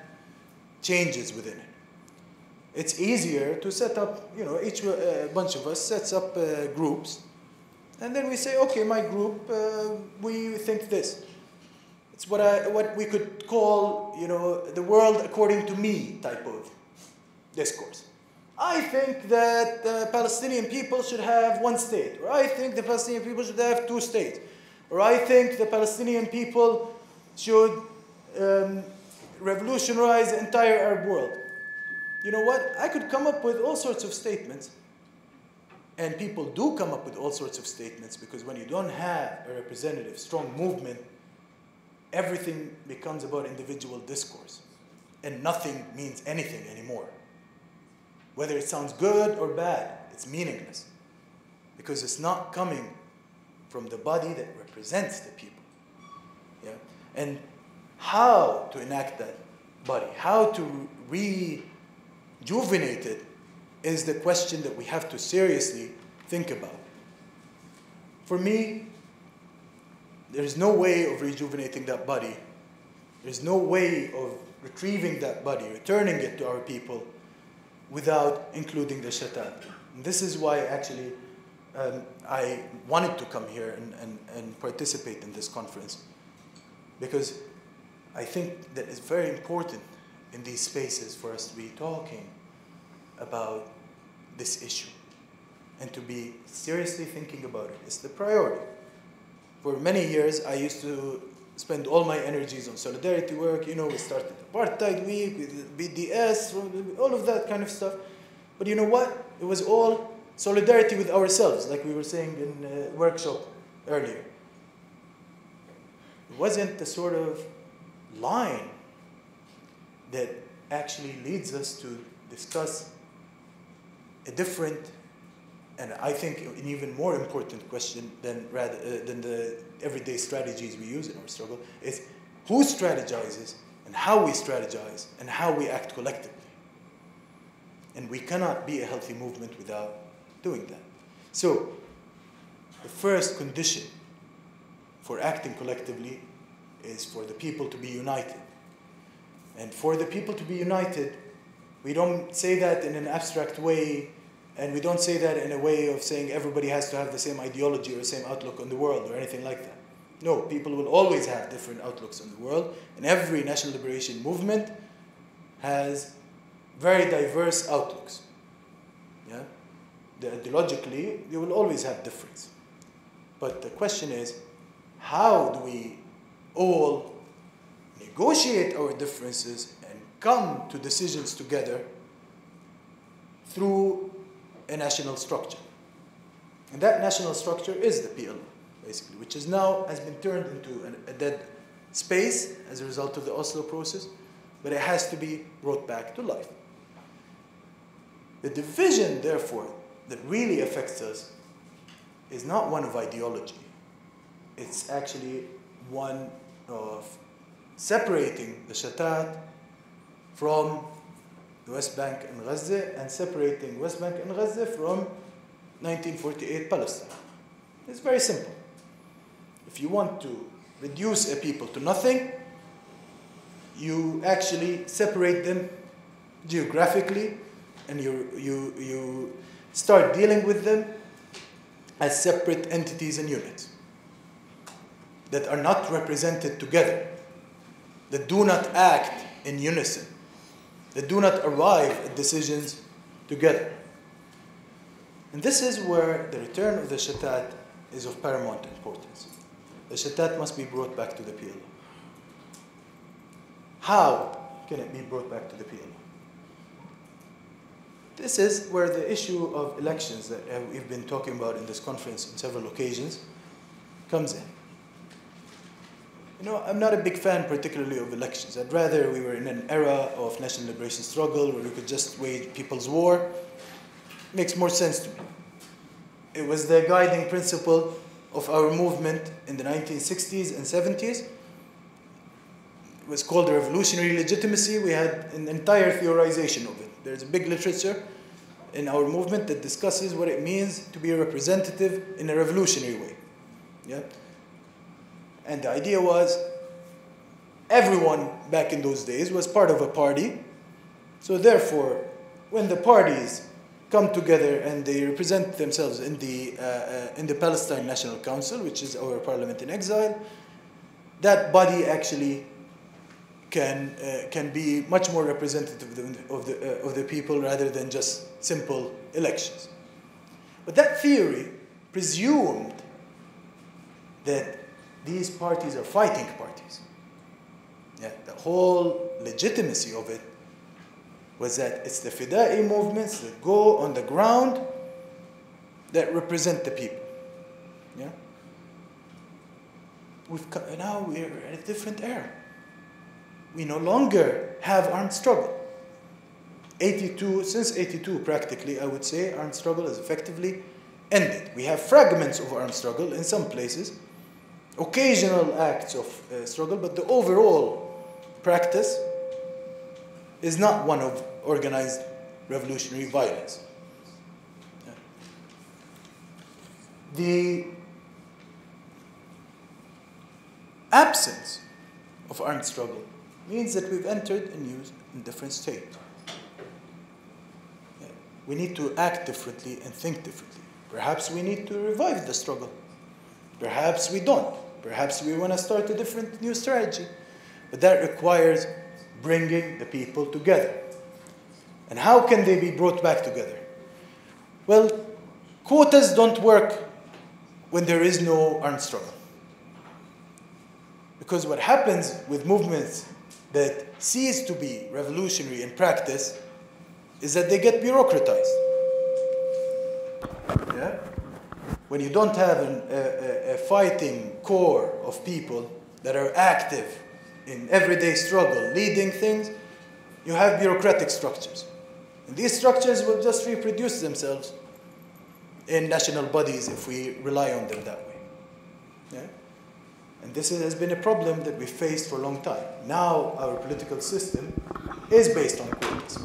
C: changes within it. It's easier to set up, you know, each bunch of us sets up groups, and then we say, okay, my group, we think this. It's what we could call, you know, the world according to me type of discourse. I think that the Palestinian people should have one state, or I think the Palestinian people should have two states, or I think the Palestinian people should revolutionize the entire Arab world. You know what? I could come up with all sorts of statements, and people do come up with all sorts of statements, because when you don't have a representative, strong movement, everything becomes about individual discourse, and nothing means anything anymore. Whether it sounds good or bad, it's meaningless, because it's not coming from the body that represents the people. Yeah? And how to enact that body, how to rejuvenate it, is the question that we have to seriously think about. For me, there's no way of rejuvenating that body. There's no way of retrieving that body, returning it to our people, without including the Shatat. And this is why actually I wanted to come here and participate in this conference, because I think that it's very important in these spaces for us to be talking about this issue and to be seriously thinking about it. It's the priority. For many years, I used to spend all my energies on solidarity work. You know, we started Apartheid Week, with BDS, all of that kind of stuff. But you know what? It was all solidarity with ourselves, like we were saying in a workshop earlier. It wasn't the sort of line that actually leads us to discuss a different, and I think an even more important question than the everyday strategies we use in our struggle is who strategizes and how we strategize and how we act collectively. And we cannot be a healthy movement without doing that. So the first condition for acting collectively is for the people to be united. And for the people to be united, we don't say that in an abstract way, and we don't say that in a way of saying everybody has to have the same ideology or the same outlook on the world or anything like that. No, people will always have different outlooks on the world, and every national liberation movement has very diverse outlooks. Yeah? Ideologically, you will always have difference. But the question is, how do we all negotiate our differences and come to decisions together through a national structure? And that national structure is the PLO, basically, which is now has been turned into a dead space as a result of the Oslo process, but it has to be brought back to life. The division, therefore, that really affects us is not one of ideology. It's actually one of separating the Shatat from the West Bank and Gaza, and separating West Bank and Gaza from 1948 Palestine. It's very simple. If you want to reduce a people to nothing, you actually separate them geographically, and you start dealing with them as separate entities and units that are not represented together, that do not act in unison, that do not arrive at decisions together. And this is where the return of the Shatat is of paramount importance. The Shatat must be brought back to the PLO. How can it be brought back to the PLO? This is where the issue of elections that we've been talking about in this conference on several occasions comes in. You know, I'm not a big fan particularly of elections. I'd rather we were in an era of national liberation struggle where we could just wage people's war. It makes more sense to me. It was the guiding principle of our movement in the 1960s and 70s. It was called the revolutionary legitimacy. We had an entire theorization of it. There's a big literature in our movement that discusses what it means to be a representative in a revolutionary way. Yeah? And the idea was everyone back in those days was part of a party. So therefore, when the parties come together and they represent themselves in the Palestine National Council, which is our parliament in exile, that body actually can be much more representative of the people rather than just simple elections. But that theory presumed that these parties are fighting parties. Yeah, the whole legitimacy of it was that it's the Fida'i movements that go on the ground that represent the people. Yeah? Now we're at a different era. We no longer have armed struggle. Since 82 practically, I would say, armed struggle has effectively ended. We have fragments of armed struggle in some places, occasional acts of struggle, but the overall practice is not one of organized revolutionary violence. Yeah. The absence of armed struggle means that we've entered a new and different state. Yeah. We need to act differently and think differently. Perhaps we need to revive the struggle. Perhaps we don't. Perhaps we want to start a different new strategy. But that requires bringing the people together. And how can they be brought back together? Well, quotas don't work when there is no armed struggle. Because what happens with movements that cease to be revolutionary in practice is that they get bureaucratized. Yeah? When you don't have a fighting core of people that are active in everyday struggle, leading things, you have bureaucratic structures. And these structures will just reproduce themselves in national bodies if we rely on them that way. Yeah? And this has been a problem that we've faced for a long time. Now our political system is based on quotas.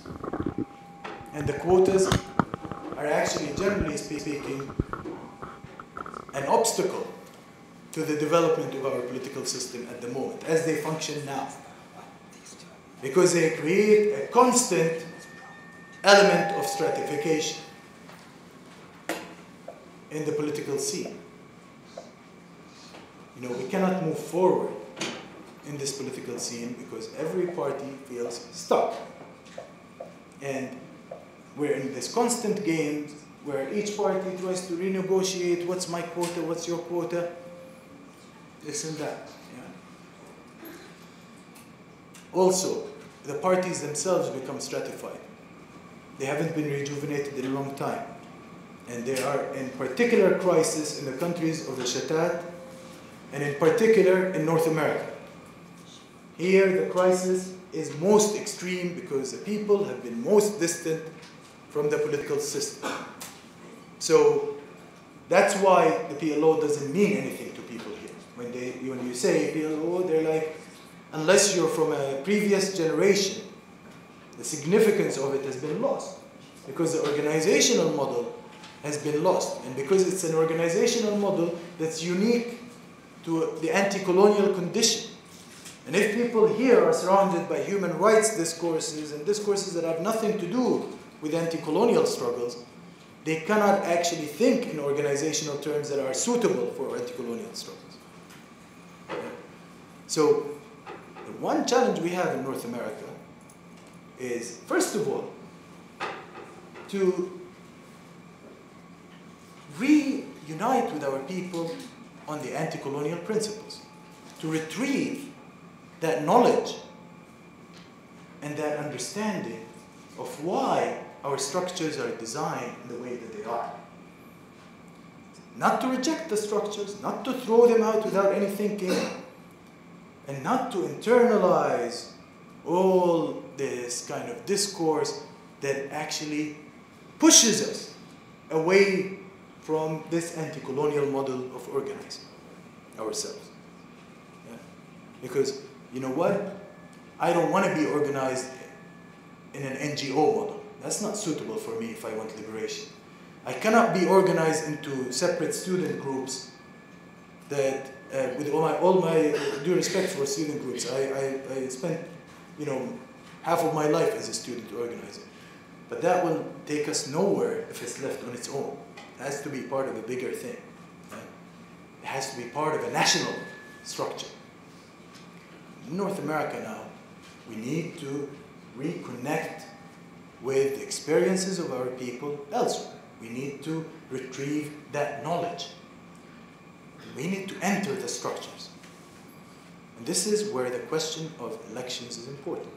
C: And the quotas are actually, generally speaking, an obstacle to the development of our political system at the moment, as they function now. Because they create a constant element of stratification in the political scene. You know, we cannot move forward in this political scene because every party feels stuck. And we're in this constant game where each party tries to renegotiate what's my quota, what's your quota, this and that. Yeah. Also, the parties themselves become stratified. They haven't been rejuvenated in a long time. And they are in particular crisis in the countries of the Shatat, and in particular in North America. Here the crisis is most extreme because the people have been most distant from the political system. So that's why the PLO doesn't mean anything to people here. When you say PLO, they're like, unless you're from a previous generation, the significance of it has been lost. Because the organizational model has been lost. And because it's an organizational model that's unique to the anti-colonial condition. And if people here are surrounded by human rights discourses and discourses that have nothing to do with anti-colonial struggles, they cannot actually think in organizational terms that are suitable for anti-colonial struggles. So, the one challenge we have in North America is, first of all, to reunite with our people on the anti-colonial principles, to retrieve that knowledge and that understanding of why our structures are designed in the way that they are. Not to reject the structures, not to throw them out without any thinking, and not to internalize all this kind of discourse that actually pushes us away from this anti-colonial model of organizing ourselves. Yeah? Because, you know what? I don't want to be organized in an NGO model. That's not suitable for me if I want liberation. I cannot be organized into separate student groups that, with all my due respect for student groups, I spent, half of my life as a student organizer. But that will take us nowhere if it's left on its own. It has to be part of a bigger thing. Right? It has to be part of a national structure. In North America now, we need to reconnect with the experiences of our people elsewhere. We need to retrieve that knowledge. We need to enter the structures. And this is where the question of elections is important.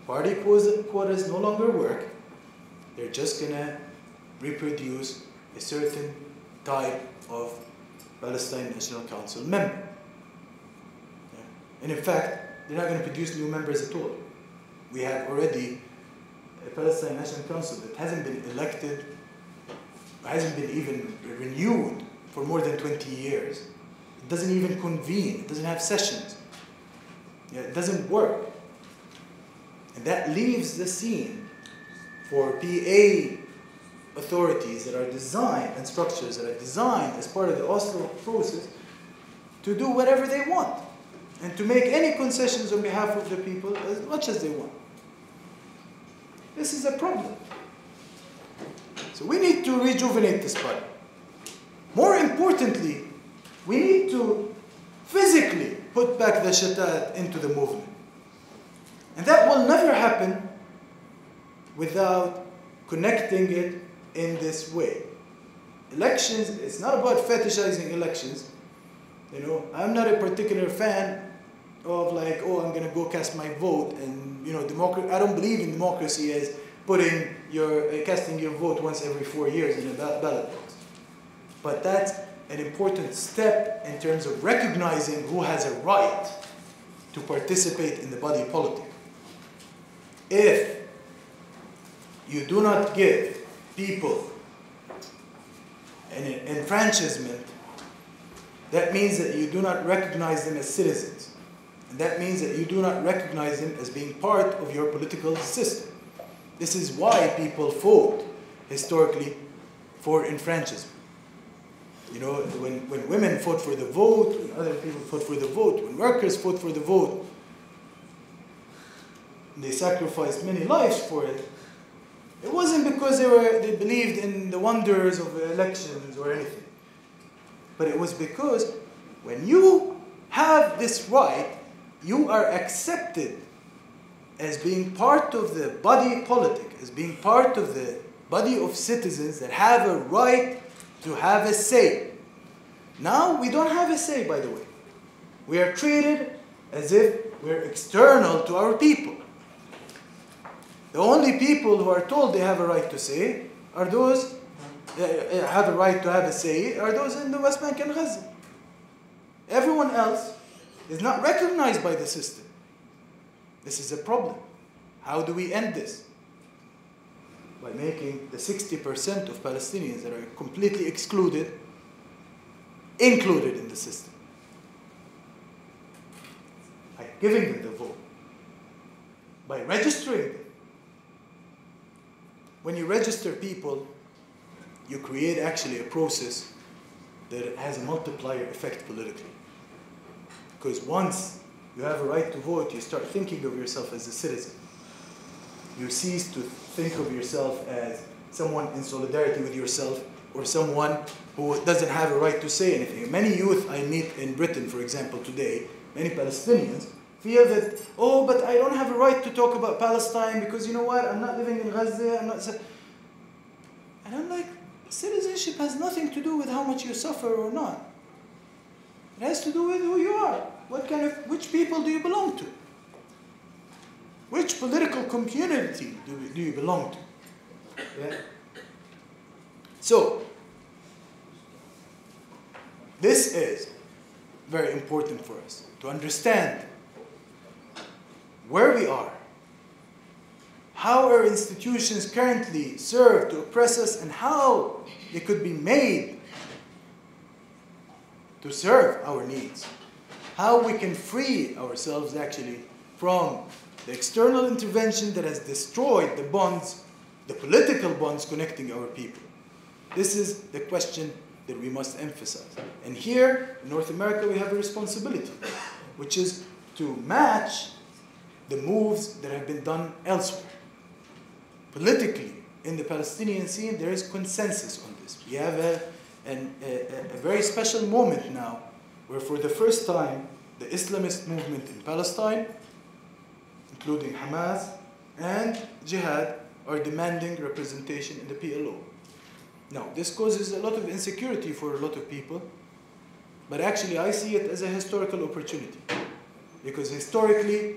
C: Party quotas no longer work. They're just going to reproduce a certain type of Palestine National Council member. Yeah. And in fact, they're not going to produce new members at all. We have already a Palestine National Council that hasn't been elected, hasn't been even renewed for more than 20 years. It doesn't even convene. It doesn't have sessions. Yeah, it doesn't work. And that leaves the scene for PA authorities that are designed and structures that are designed as part of the Oslo process to do whatever they want and to make any concessions on behalf of the people as much as they want. This is a problem. So we need to rejuvenate this party. More importantly, we need to physically put back the Shatat into the movement. And that will never happen without connecting it in this way. Elections, it's not about fetishizing elections. I'm not a particular fan of like, oh, I'm going to go cast my vote. And, I don't believe in democracy as casting your vote once every 4 years in a ballot box. But that's an important step in terms of recognizing who has a right to participate in the body politic. If you do not give people an enfranchisement, that means that you do not recognize them as citizens. And that means that you do not recognize them as being part of your political system. This is why people fought historically for enfranchisement. You know, when women fought for the vote, when other people fought for the vote, when workers fought for the vote, they sacrificed many lives for it. It wasn't because they believed in the wonders of elections or anything. But it was because when you have this right, you are accepted as being part of the body politic, as being part of the body of citizens that have a right to have a say. Now we don't have a say, by the way. We are treated as if we're external to our people. The only people who are told they have a right to say are those have a right to have a say are those in the West Bank and Gaza. Everyone else is not recognized by the system. This is a problem. How do we end this? By making the 60% of Palestinians that are completely excluded, included in the system. By giving them the vote. By registering them. When you register people, you create actually a process that has a multiplier effect politically. Because once you have a right to vote, you start thinking of yourself as a citizen. You cease to think of yourself as someone in solidarity with yourself or someone who doesn't have a right to say anything. Many youth I meet in Britain, for example, today, many Palestinians, feel that, oh, but I don't have a right to talk about Palestine because you know what, I'm not living in Gaza, I'm not... And I'm like, citizenship has nothing to do with how much you suffer or not. It has to do with who you are. Which people do you belong to? Which political community do you belong to? Yeah? So, this is very important for us to understand where we are, how our institutions currently serve to oppress us, and how they could be made to serve our needs. How we can free ourselves actually from the external intervention that has destroyed the bonds, the political bonds connecting our people. This is the question that we must emphasize. And here in North America we have a responsibility, which is to match the moves that have been done elsewhere. Politically, in the Palestinian scene, there is consensus on this. We have a very special moment now where for the first time the Islamist movement in Palestine, including Hamas and Jihad, are demanding representation in the PLO. Now, this causes a lot of insecurity for a lot of people, but actually I see it as a historical opportunity. Because historically,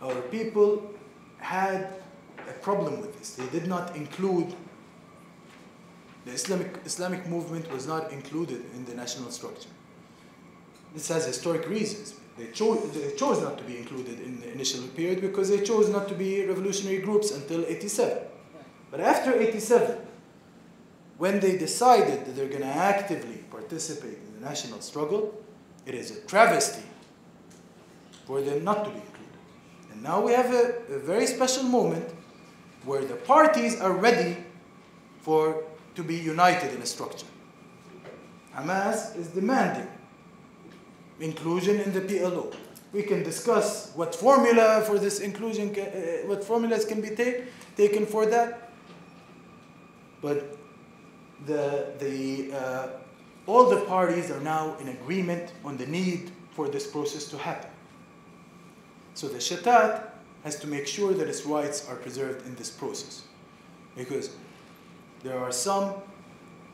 C: our people had a problem with this. They did not include, the Islamic movement was not included in the national structure. This has historic reasons. They chose not to be included in the initial period because they chose not to be revolutionary groups until 87. But after 87, when they decided that they're going to actively participate in the national struggle, it is a travesty for them not to be included. And now we have a very special moment where the parties are ready to be united in a structure. Hamas is demanding inclusion in the PLO. We can discuss what formula for this inclusion, what formulas can be taken for that. But all the parties are now in agreement on the need for this process to happen. So the Shatat has to make sure that its rights are preserved in this process. Because there are some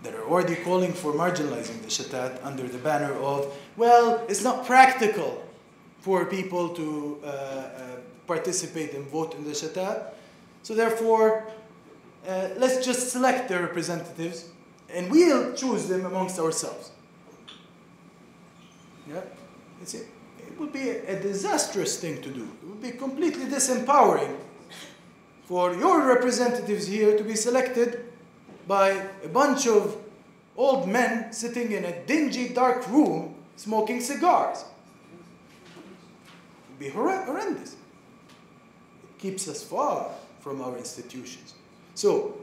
C: that are already calling for marginalizing the Shatat under the banner of, well, it's not practical for people to participate and vote in the Shatat. So therefore, let's just select their representatives and we'll choose them amongst ourselves. Yeah? It would be a disastrous thing to do. It would be completely disempowering for your representatives here to be selected by a bunch of old men sitting in a dingy, dark room smoking cigars. It would be horrendous. It keeps us far from our institutions. So,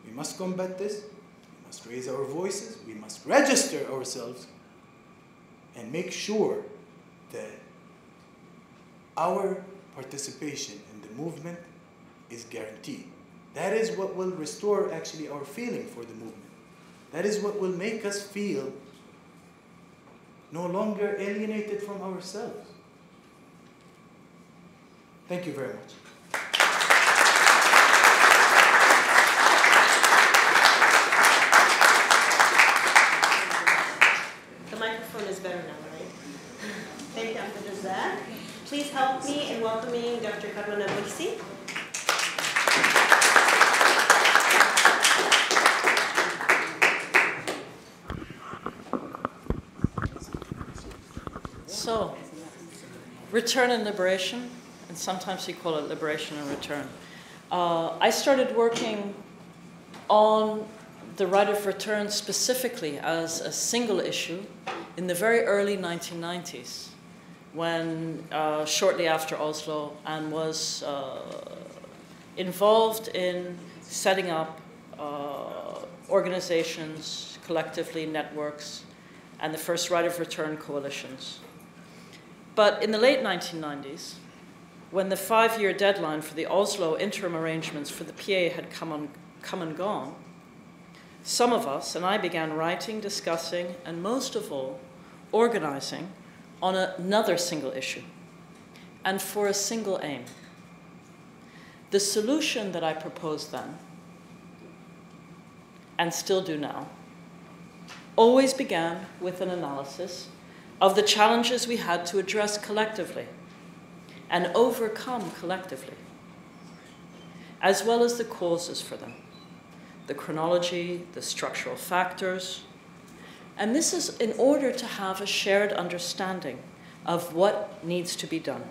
C: we must combat this. We must raise our voices. We must register ourselves and make sure that our participation in the movement is guaranteed. That is what will restore actually our feeling for the movement. That is what will make us feel no longer alienated from ourselves. Thank you very much.
A: The microphone is better now, right? Thank you, Abdelrazzaq. Please help me in welcoming Dr. Nabulsi.
D: So, return and liberation, and sometimes we call it liberation and return. I started working on the right of return specifically as a single issue in the very early 1990s, when shortly after Oslo, and was involved in setting up organizations, collectively networks, and the first right of return coalitions. But in the late 1990s, when the 5-year deadline for the Oslo interim arrangements for the PA had come and gone, some of us, and I, began writing, discussing, and most of all, organizing on another single issue, and for a single aim. The solution that I proposed then, and still do now, always began with an analysis of the challenges we had to address collectively and overcome collectively, as well as the causes for them, the chronology, the structural factors. And this is in order to have a shared understanding of what needs to be done,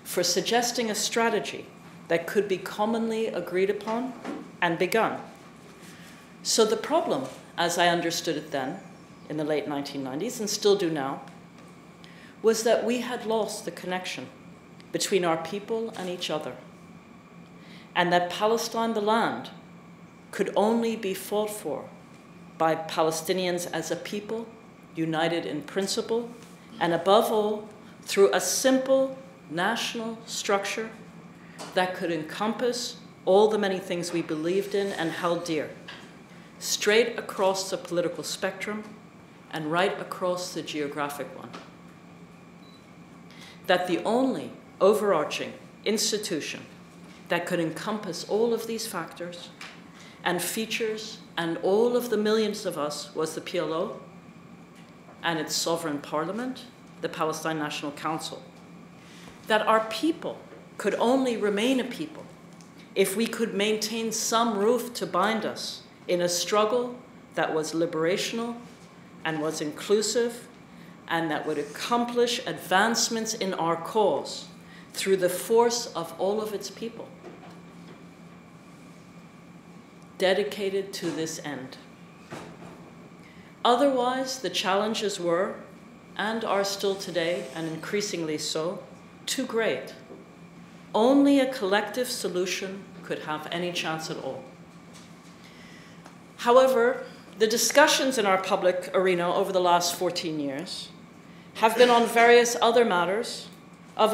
D: for suggesting a strategy that could be commonly agreed upon and begun. So the problem, as I understood it then, in the late 1990s, and still do now, was that we had lost the connection between our people and each other, and that Palestine, the land, could only be fought for by Palestinians as a people, united in principle, and above all, through a simple national structure that could encompass all the many things we believed in and held dear, straight across the political spectrum and right across the geographic one. That the only overarching institution that could encompass all of these factors and features and all of the millions of us was the PLO and its sovereign parliament, the Palestine National Council. That our people could only remain a people if we could maintain some roof to bind us in a struggle that was liberational and was inclusive and that would accomplish advancements in our cause through the force of all of its people, dedicated to this end. Otherwise, the challenges were, and are still today, and increasingly so, too great. Only a collective solution could have any chance at all. However, the discussions in our public arena over the last 14 years have been on various other matters of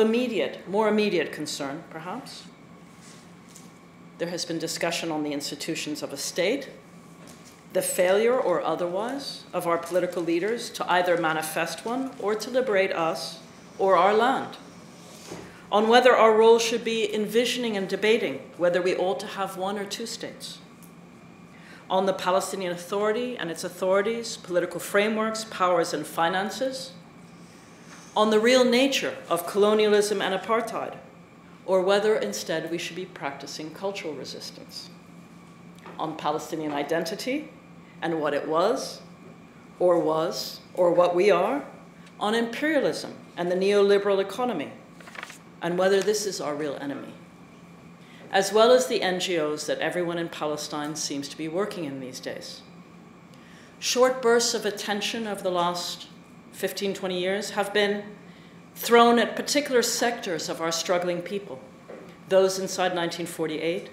D: more immediate concern, perhaps. There has been discussion on the institutions of a state, the failure or otherwise of our political leaders to either manifest one or to liberate us or our land, on whether our role should be envisioning and debating whether we ought to have 1 or 2 states, on the Palestinian Authority and its authorities, political frameworks, powers, and finances, on the real nature of colonialism and apartheid, or whether instead we should be practicing cultural resistance, on Palestinian identity and what it was, or what we are, on imperialism and the neoliberal economy, and whether this is our real enemy. as well as the NGOs that everyone in Palestine seems to be working in these days. Short bursts of attention over the last 15, 20 years have been thrown at particular sectors of our struggling people, those inside 1948,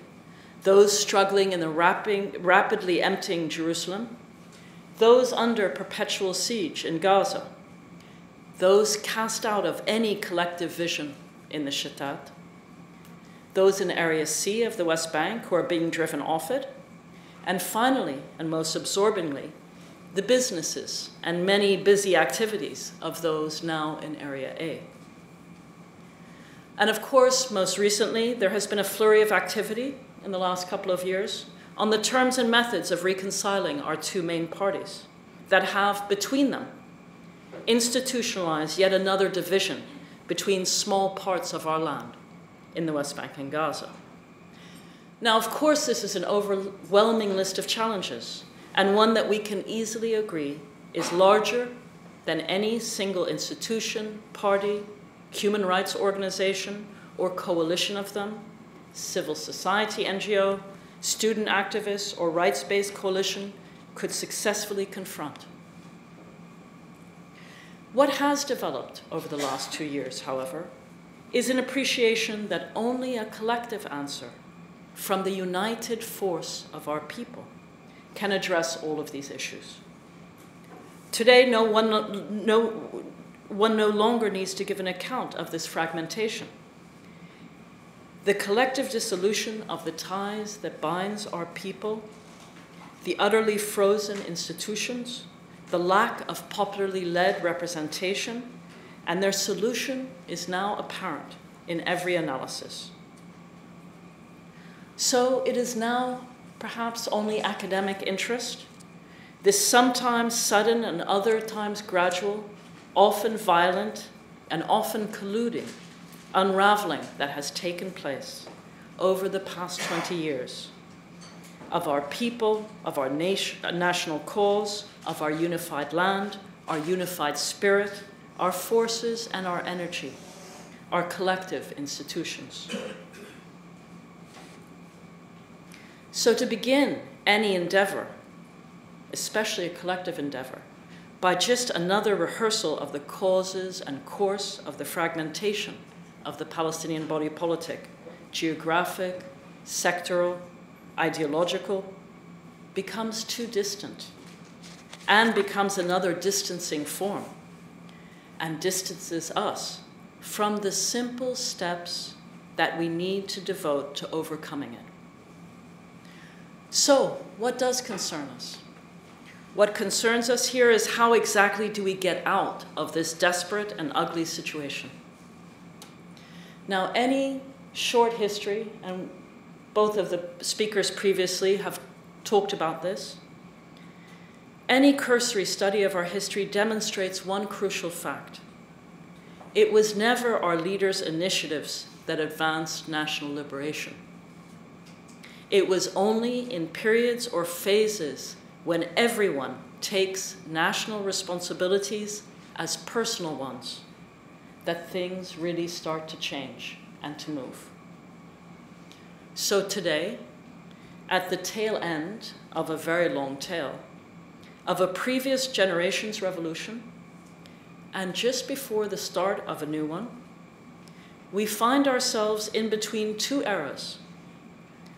D: those struggling in the rapidly emptying Jerusalem, those under perpetual siege in Gaza, those cast out of any collective vision in the Shatat, those in Area C of the West Bank who are being driven off it, and finally, and most absorbingly, the businesses and many busy activities of those now in Area A. And of course, most recently, there has been a flurry of activity in the last couple of years on the terms and methods of reconciling our two main parties that have, between them, institutionalized yet another division between small parts of our land in the West Bank and Gaza. Now, of course, this is an overwhelming list of challenges, and one that we can easily agree is larger than any single institution, party, human rights organization, or coalition of them, civil society NGO, student activists, or rights-based coalition could successfully confront. What has developed over the last 2 years, however, is an appreciation that only a collective answer from the united force of our people can address all of these issues. Today, one no longer needs to give an account of this fragmentation. The collective dissolution of the ties that binds our people, the utterly frozen institutions, the lack of popularly led representation, and their solution is now apparent in every analysis. So it is now perhaps only academic interest, this sometimes sudden and other times gradual, often violent and often colluding unraveling that has taken place over the past 20 years of our people, of our national cause, of our unified land, our unified spirit, our forces and our energy, our collective institutions. So to begin any endeavor, especially a collective endeavor, by just another rehearsal of the causes and course of the fragmentation of the Palestinian body politic, geographic, sectoral, ideological, becomes too distant and becomes another distancing form and distances us from the simple steps that we need to devote to overcoming it. So, what does concern us? What concerns us here is how exactly do we get out of this desperate and ugly situation? Now, any short history, and both of the speakers previously have talked about this, any cursory study of our history demonstrates one crucial fact. It was never our leaders' initiatives that advanced national liberation. It was only in periods or phases when everyone takes national responsibilities as personal ones that things really start to change and to move. So today, at the tail end of a very long tail, of a previous generation's revolution, and just before the start of a new one, we find ourselves in between two eras,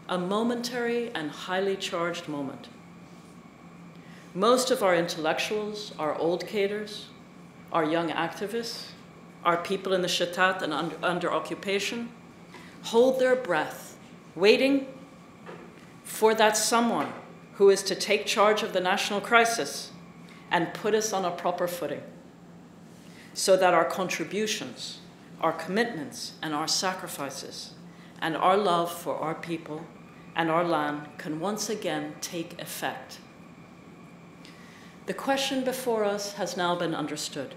D: a momentary and highly charged moment. Most of our intellectuals, our old cadres, our young activists, our people in the Shatat and under occupation, hold their breath, waiting for that someone who is to take charge of the national crisis and put us on a proper footing so that our contributions, our commitments, and our sacrifices, and our love for our people and our land can once again take effect. The question before us has now been understood.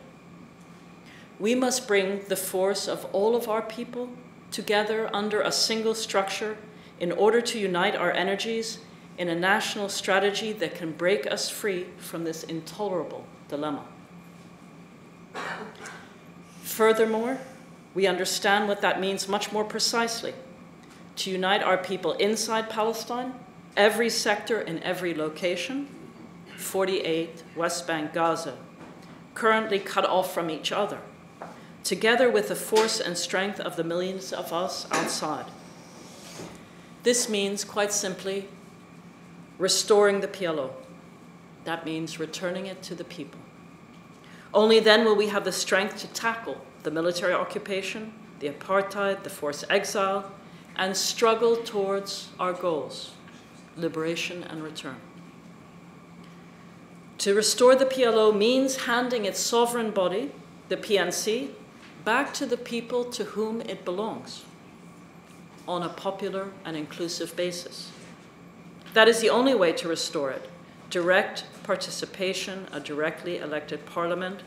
D: We must bring the force of all of our people together under a single structure in order to unite our energies in a national strategy that can break us free from this intolerable dilemma. Furthermore, we understand what that means much more precisely. to unite our people inside Palestine, every sector in every location, 48, West Bank, Gaza, currently cut off from each other, together with the force and strength of the millions of us outside. This means, quite simply, restoring the PLO. That means returning it to the people. Only then will we have the strength to tackle the military occupation, the apartheid, the forced exile, and struggle towards our goals, liberation and return. To restore the PLO means handing its sovereign body, the PNC, back to the people to whom it belongs on a popular and inclusive basis. That is the only way to restore it. Direct participation, a directly elected parliament,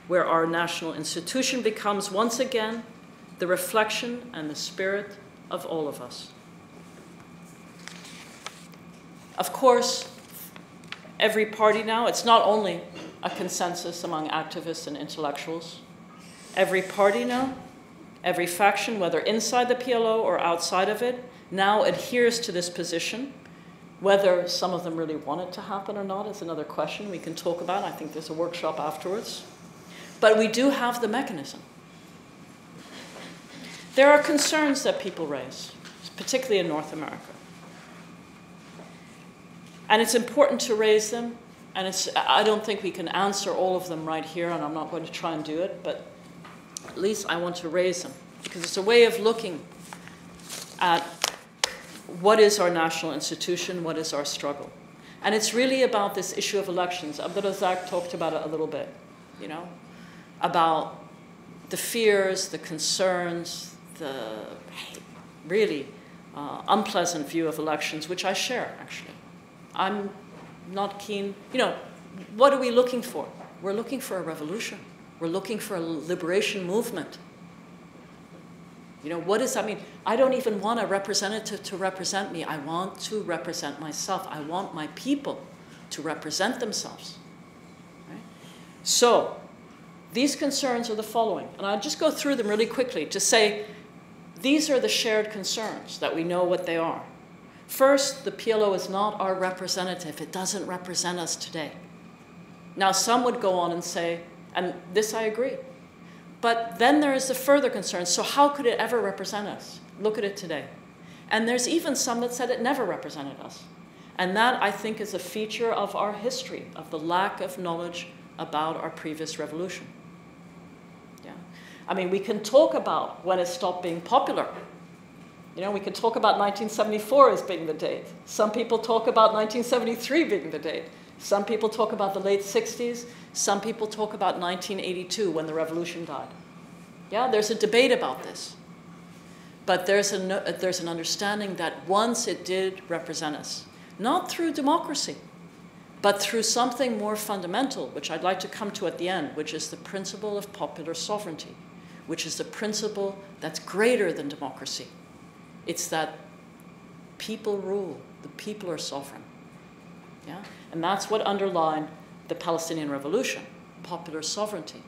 D: where our national institution becomes once again the reflection and the spirit of all of us. Of course, every party now, it's not only a consensus among activists and intellectuals. Every party now, every faction, whether inside the PLO or outside of it, now adheres to this position. Whether some of them really want it to happen or not is another question we can talk about. I think there's a workshop afterwards. But we do have the mechanism. There are concerns that people raise, particularly in North America. And it's important to raise them. And I don't think we can answer all of them right here, and I'm not going to try and do it, but at least I want to raise them, because it's a way of looking at what is our national institution, what is our struggle. And it's really about this issue of elections. Abdelrazzaq talked about it a little bit, you know, about the fears, the concerns, the really unpleasant view of elections, which I share, actually. I'm not keen, you know, what are we looking for? We're looking for a revolution. We're looking for a liberation movement. You know, what does that mean? I don't even want a representative to represent me. I want to represent myself. I want my people to represent themselves. Right? So, these concerns are the following. And I'll just go through them really quickly to say, these are the shared concerns, that we know what they are. First, the PLO is not our representative. It doesn't represent us today. Now, some would go on and say, and this I agree, but then there is the further concern. So how could it ever represent us? Look at it today. And there's even some that said it never represented us. And that, I think, is a feature of our history, of the lack of knowledge about our previous revolution. Yeah. I mean, we can talk about when it stopped being popular. You know, we can talk about 1974 as being the date. Some people talk about 1973 being the date. Some people talk about the late 60s. Some people talk about 1982 when the revolution died. Yeah, there's a debate about this. But there's an understanding that once it did represent us, not through democracy, but through something more fundamental, which I'd like to come to at the end, which is the principle of popular sovereignty, which is the principle that's greater than democracy. It's that people rule, the people are sovereign. Yeah? And that's what underlined the Palestinian Revolution, popular sovereignty.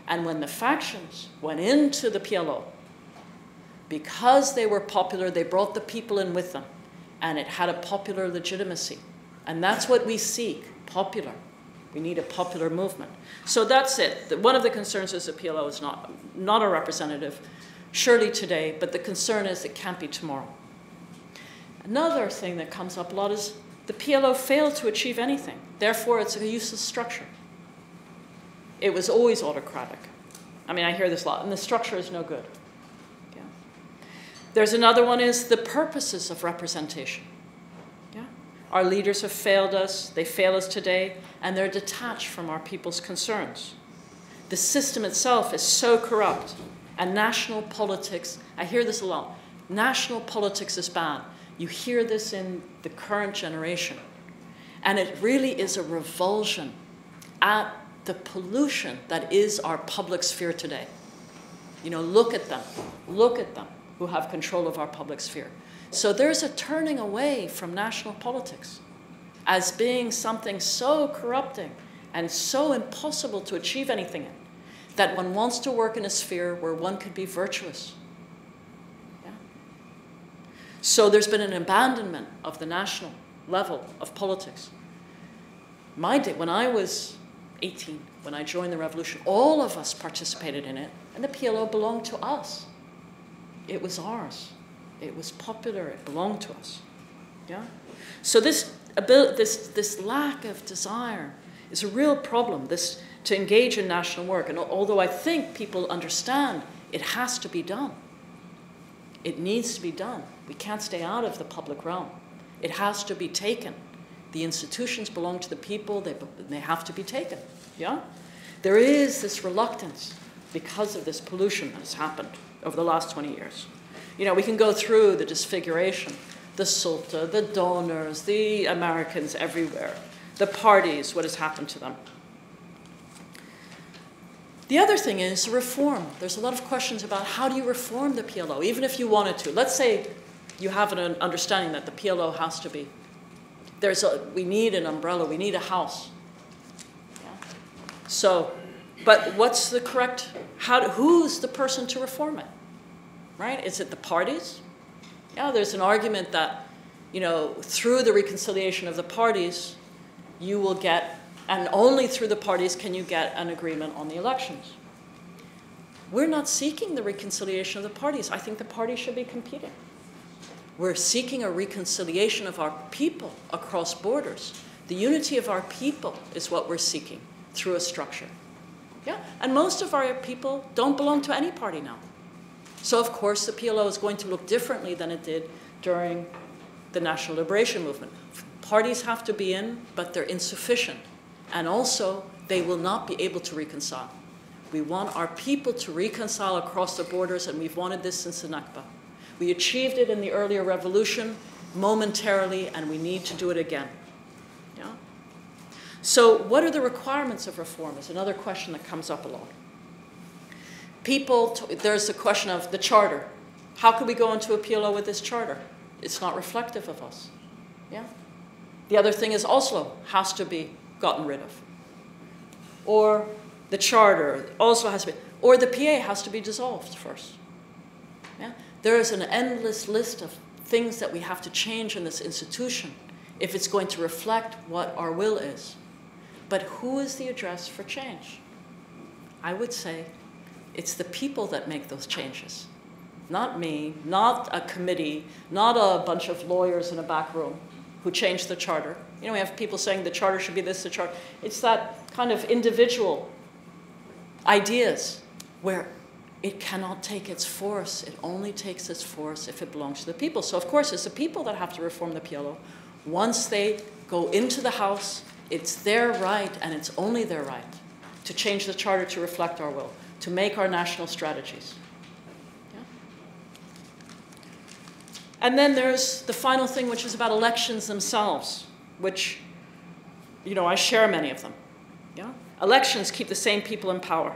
D: And when the factions went into the PLO, because they were popular, they brought the people in with them, and it had a popular legitimacy. And that's what we seek, popular. We need a popular movement. So that's it. One of the concerns is the PLO is not a representative, surely today, but the concern is it can't be tomorrow. Another thing that comes up a lot is the PLO failed to achieve anything. Therefore, it's a useless structure. It was always autocratic. I mean, I hear this a lot, and the structure is no good. Yeah. There's another one is the purposes of representation. Yeah. Our leaders have failed us, they fail us today, and they're detached from our people's concerns. The system itself is so corrupt, and national politics, I hear this a lot, national politics is bad. You hear this in the current generation. And it really is a revulsion at the pollution that is our public sphere today. You know, look at them who have control of our public sphere. So there's a turning away from national politics as being something so corrupting and so impossible to achieve anything in, that one wants to work in a sphere where one could be virtuous. So there's been an abandonment of the national level of politics. When I was 18, when I joined the revolution, all of us participated in it, and the PLO belonged to us. It was ours. It was popular. It belonged to us. Yeah? So this lack of desire is a real problem, to engage in national work. And although I think people understand it has to be done, it needs to be done. We can't stay out of the public realm. It has to be taken. The institutions belong to the people. They have to be taken. Yeah? There is this reluctance because of this pollution that has happened over the last 20 years. You know, we can go through the disfiguration, the Sulta, the donors, the Americans everywhere, the parties, what has happened to them. The other thing is we There's a lot of questions about how do you reform the PLO, even if you wanted to. Let's say you have an understanding that the PLO has to be. We need an umbrella, we need a house. Yeah? So, but what's the correct, who's the person to reform it? Right? Is it the parties? Yeah, there's an argument that, you know, through the reconciliation of the parties, you will get, and only through the parties can you get an agreement on the elections. We're not seeking the reconciliation of the parties. I think the parties should be competing. We're seeking a reconciliation of our people across borders. The unity of our people is what we're seeking through a structure. Yeah? And most of our people don't belong to any party now. So, of course, the PLO is going to look differently than it did during the National Liberation Movement. Parties have to be in, but they're insufficient. And also, they will not be able to reconcile. We want our people to reconcile across the borders, and we've wanted this since the Nakba. We achieved it in the earlier revolution momentarily, and we need to do it again. Yeah? So what are the requirements of reform is another question that comes up a lot. There's the question of the charter. How could we go into a PLO with this charter? It's not reflective of us. Yeah? The other thing is Oslo has to be gotten rid of. Or the charter also has to be, or the PA has to be dissolved first. Yeah? There is an endless list of things that we have to change in this institution if it's going to reflect what our will is. But who is the address for change? I would say it's the people that make those changes. Not me, not a committee, not a bunch of lawyers in a back room who change the charter. You know, we have people saying the charter should be this, the charter. It's that kind of individual ideas where it cannot take its force. It only takes its force if it belongs to the people. So, of course, it's the people that have to reform the PLO. Once they go into the House, it's their right, and it's only their right, to change the charter to reflect our will, to make our national strategies. Yeah? And then there's the final thing, which is about elections themselves, which, you know, I share many of them. Yeah? Elections keep the same people in power.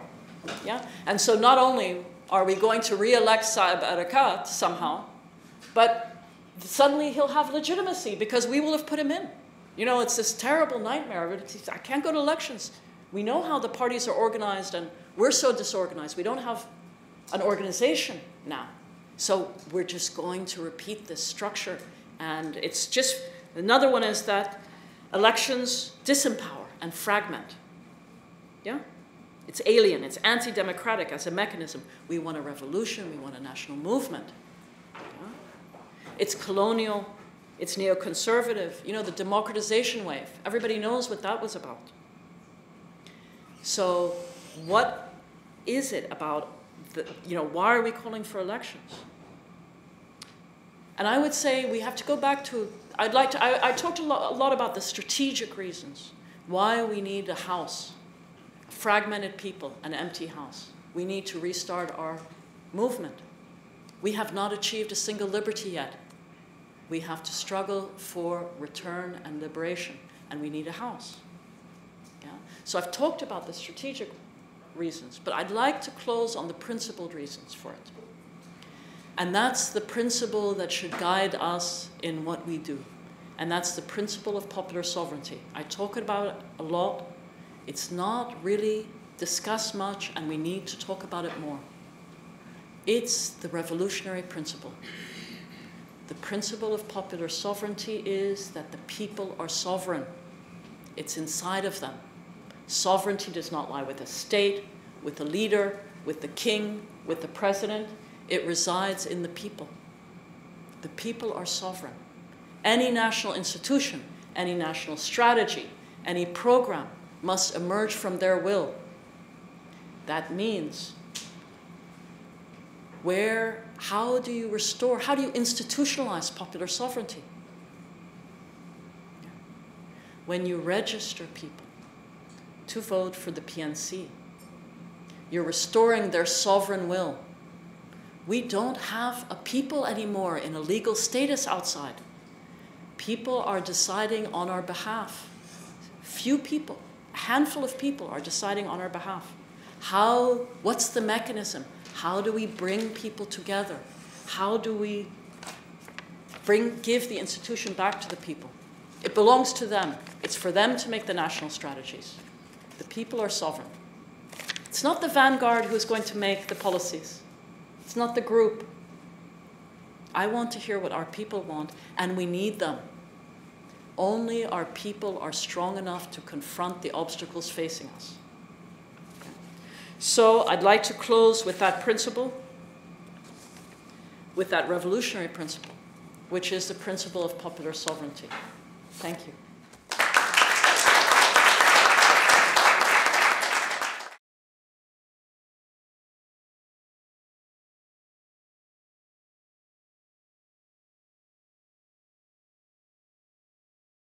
D: Yeah? And so not only are we going to re-elect Saeb Erekat somehow, but suddenly he'll have legitimacy because we will have put him in. You know, it's this terrible nightmare. I can't go to elections. We know how the parties are organized, and we're so disorganized. We don't have an organization now. So we're just going to repeat this structure. And it's just, another one is that elections disempower and fragment. Yeah? It's alien, it's anti-democratic as a mechanism. We want a revolution, we want a national movement. Yeah? It's colonial, it's neoconservative. You know, the democratization wave. Everybody knows what that was about. So what is it about, why are we calling for elections? And I would say we have to go back to, I talked a lot about the strategic reasons why we need a house, fragmented people, an empty house. We need to restart our movement. We have not achieved a single liberty yet. We have to struggle for return and liberation, and we need a house. Yeah? So I've talked about the strategic reasons, but I'd like to close on the principled reasons for it. And that's the principle that should guide us in what we do. And that's the principle of popular sovereignty. I talk about it a lot. It's not really discussed much, and we need to talk about it more. It's the revolutionary principle. The principle of popular sovereignty is that the people are sovereign. It's inside of them. Sovereignty does not lie with a state, with the leader, with the king, with the president. It resides in the people. The people are sovereign. Any national institution, any national strategy, any program must emerge from their will. That means how do you restore, how do you institutionalize popular sovereignty? When you register people to vote for the PNC, you're restoring their sovereign will. We don't have a people anymore in a legal status outside. People are deciding on our behalf. Few people, a handful of people are deciding on our behalf. What's the mechanism? How do we bring people together? How do we give the institution back to the people? It belongs to them. It's for them to make the national strategies. The people are sovereign. It's not the vanguard who's going to make the policies. It's not the group. I want to hear what our people want, and we need them. Only our people are strong enough to confront the obstacles facing us. So I'd like to close with that principle, with that revolutionary principle, which is the principle of popular sovereignty. Thank you.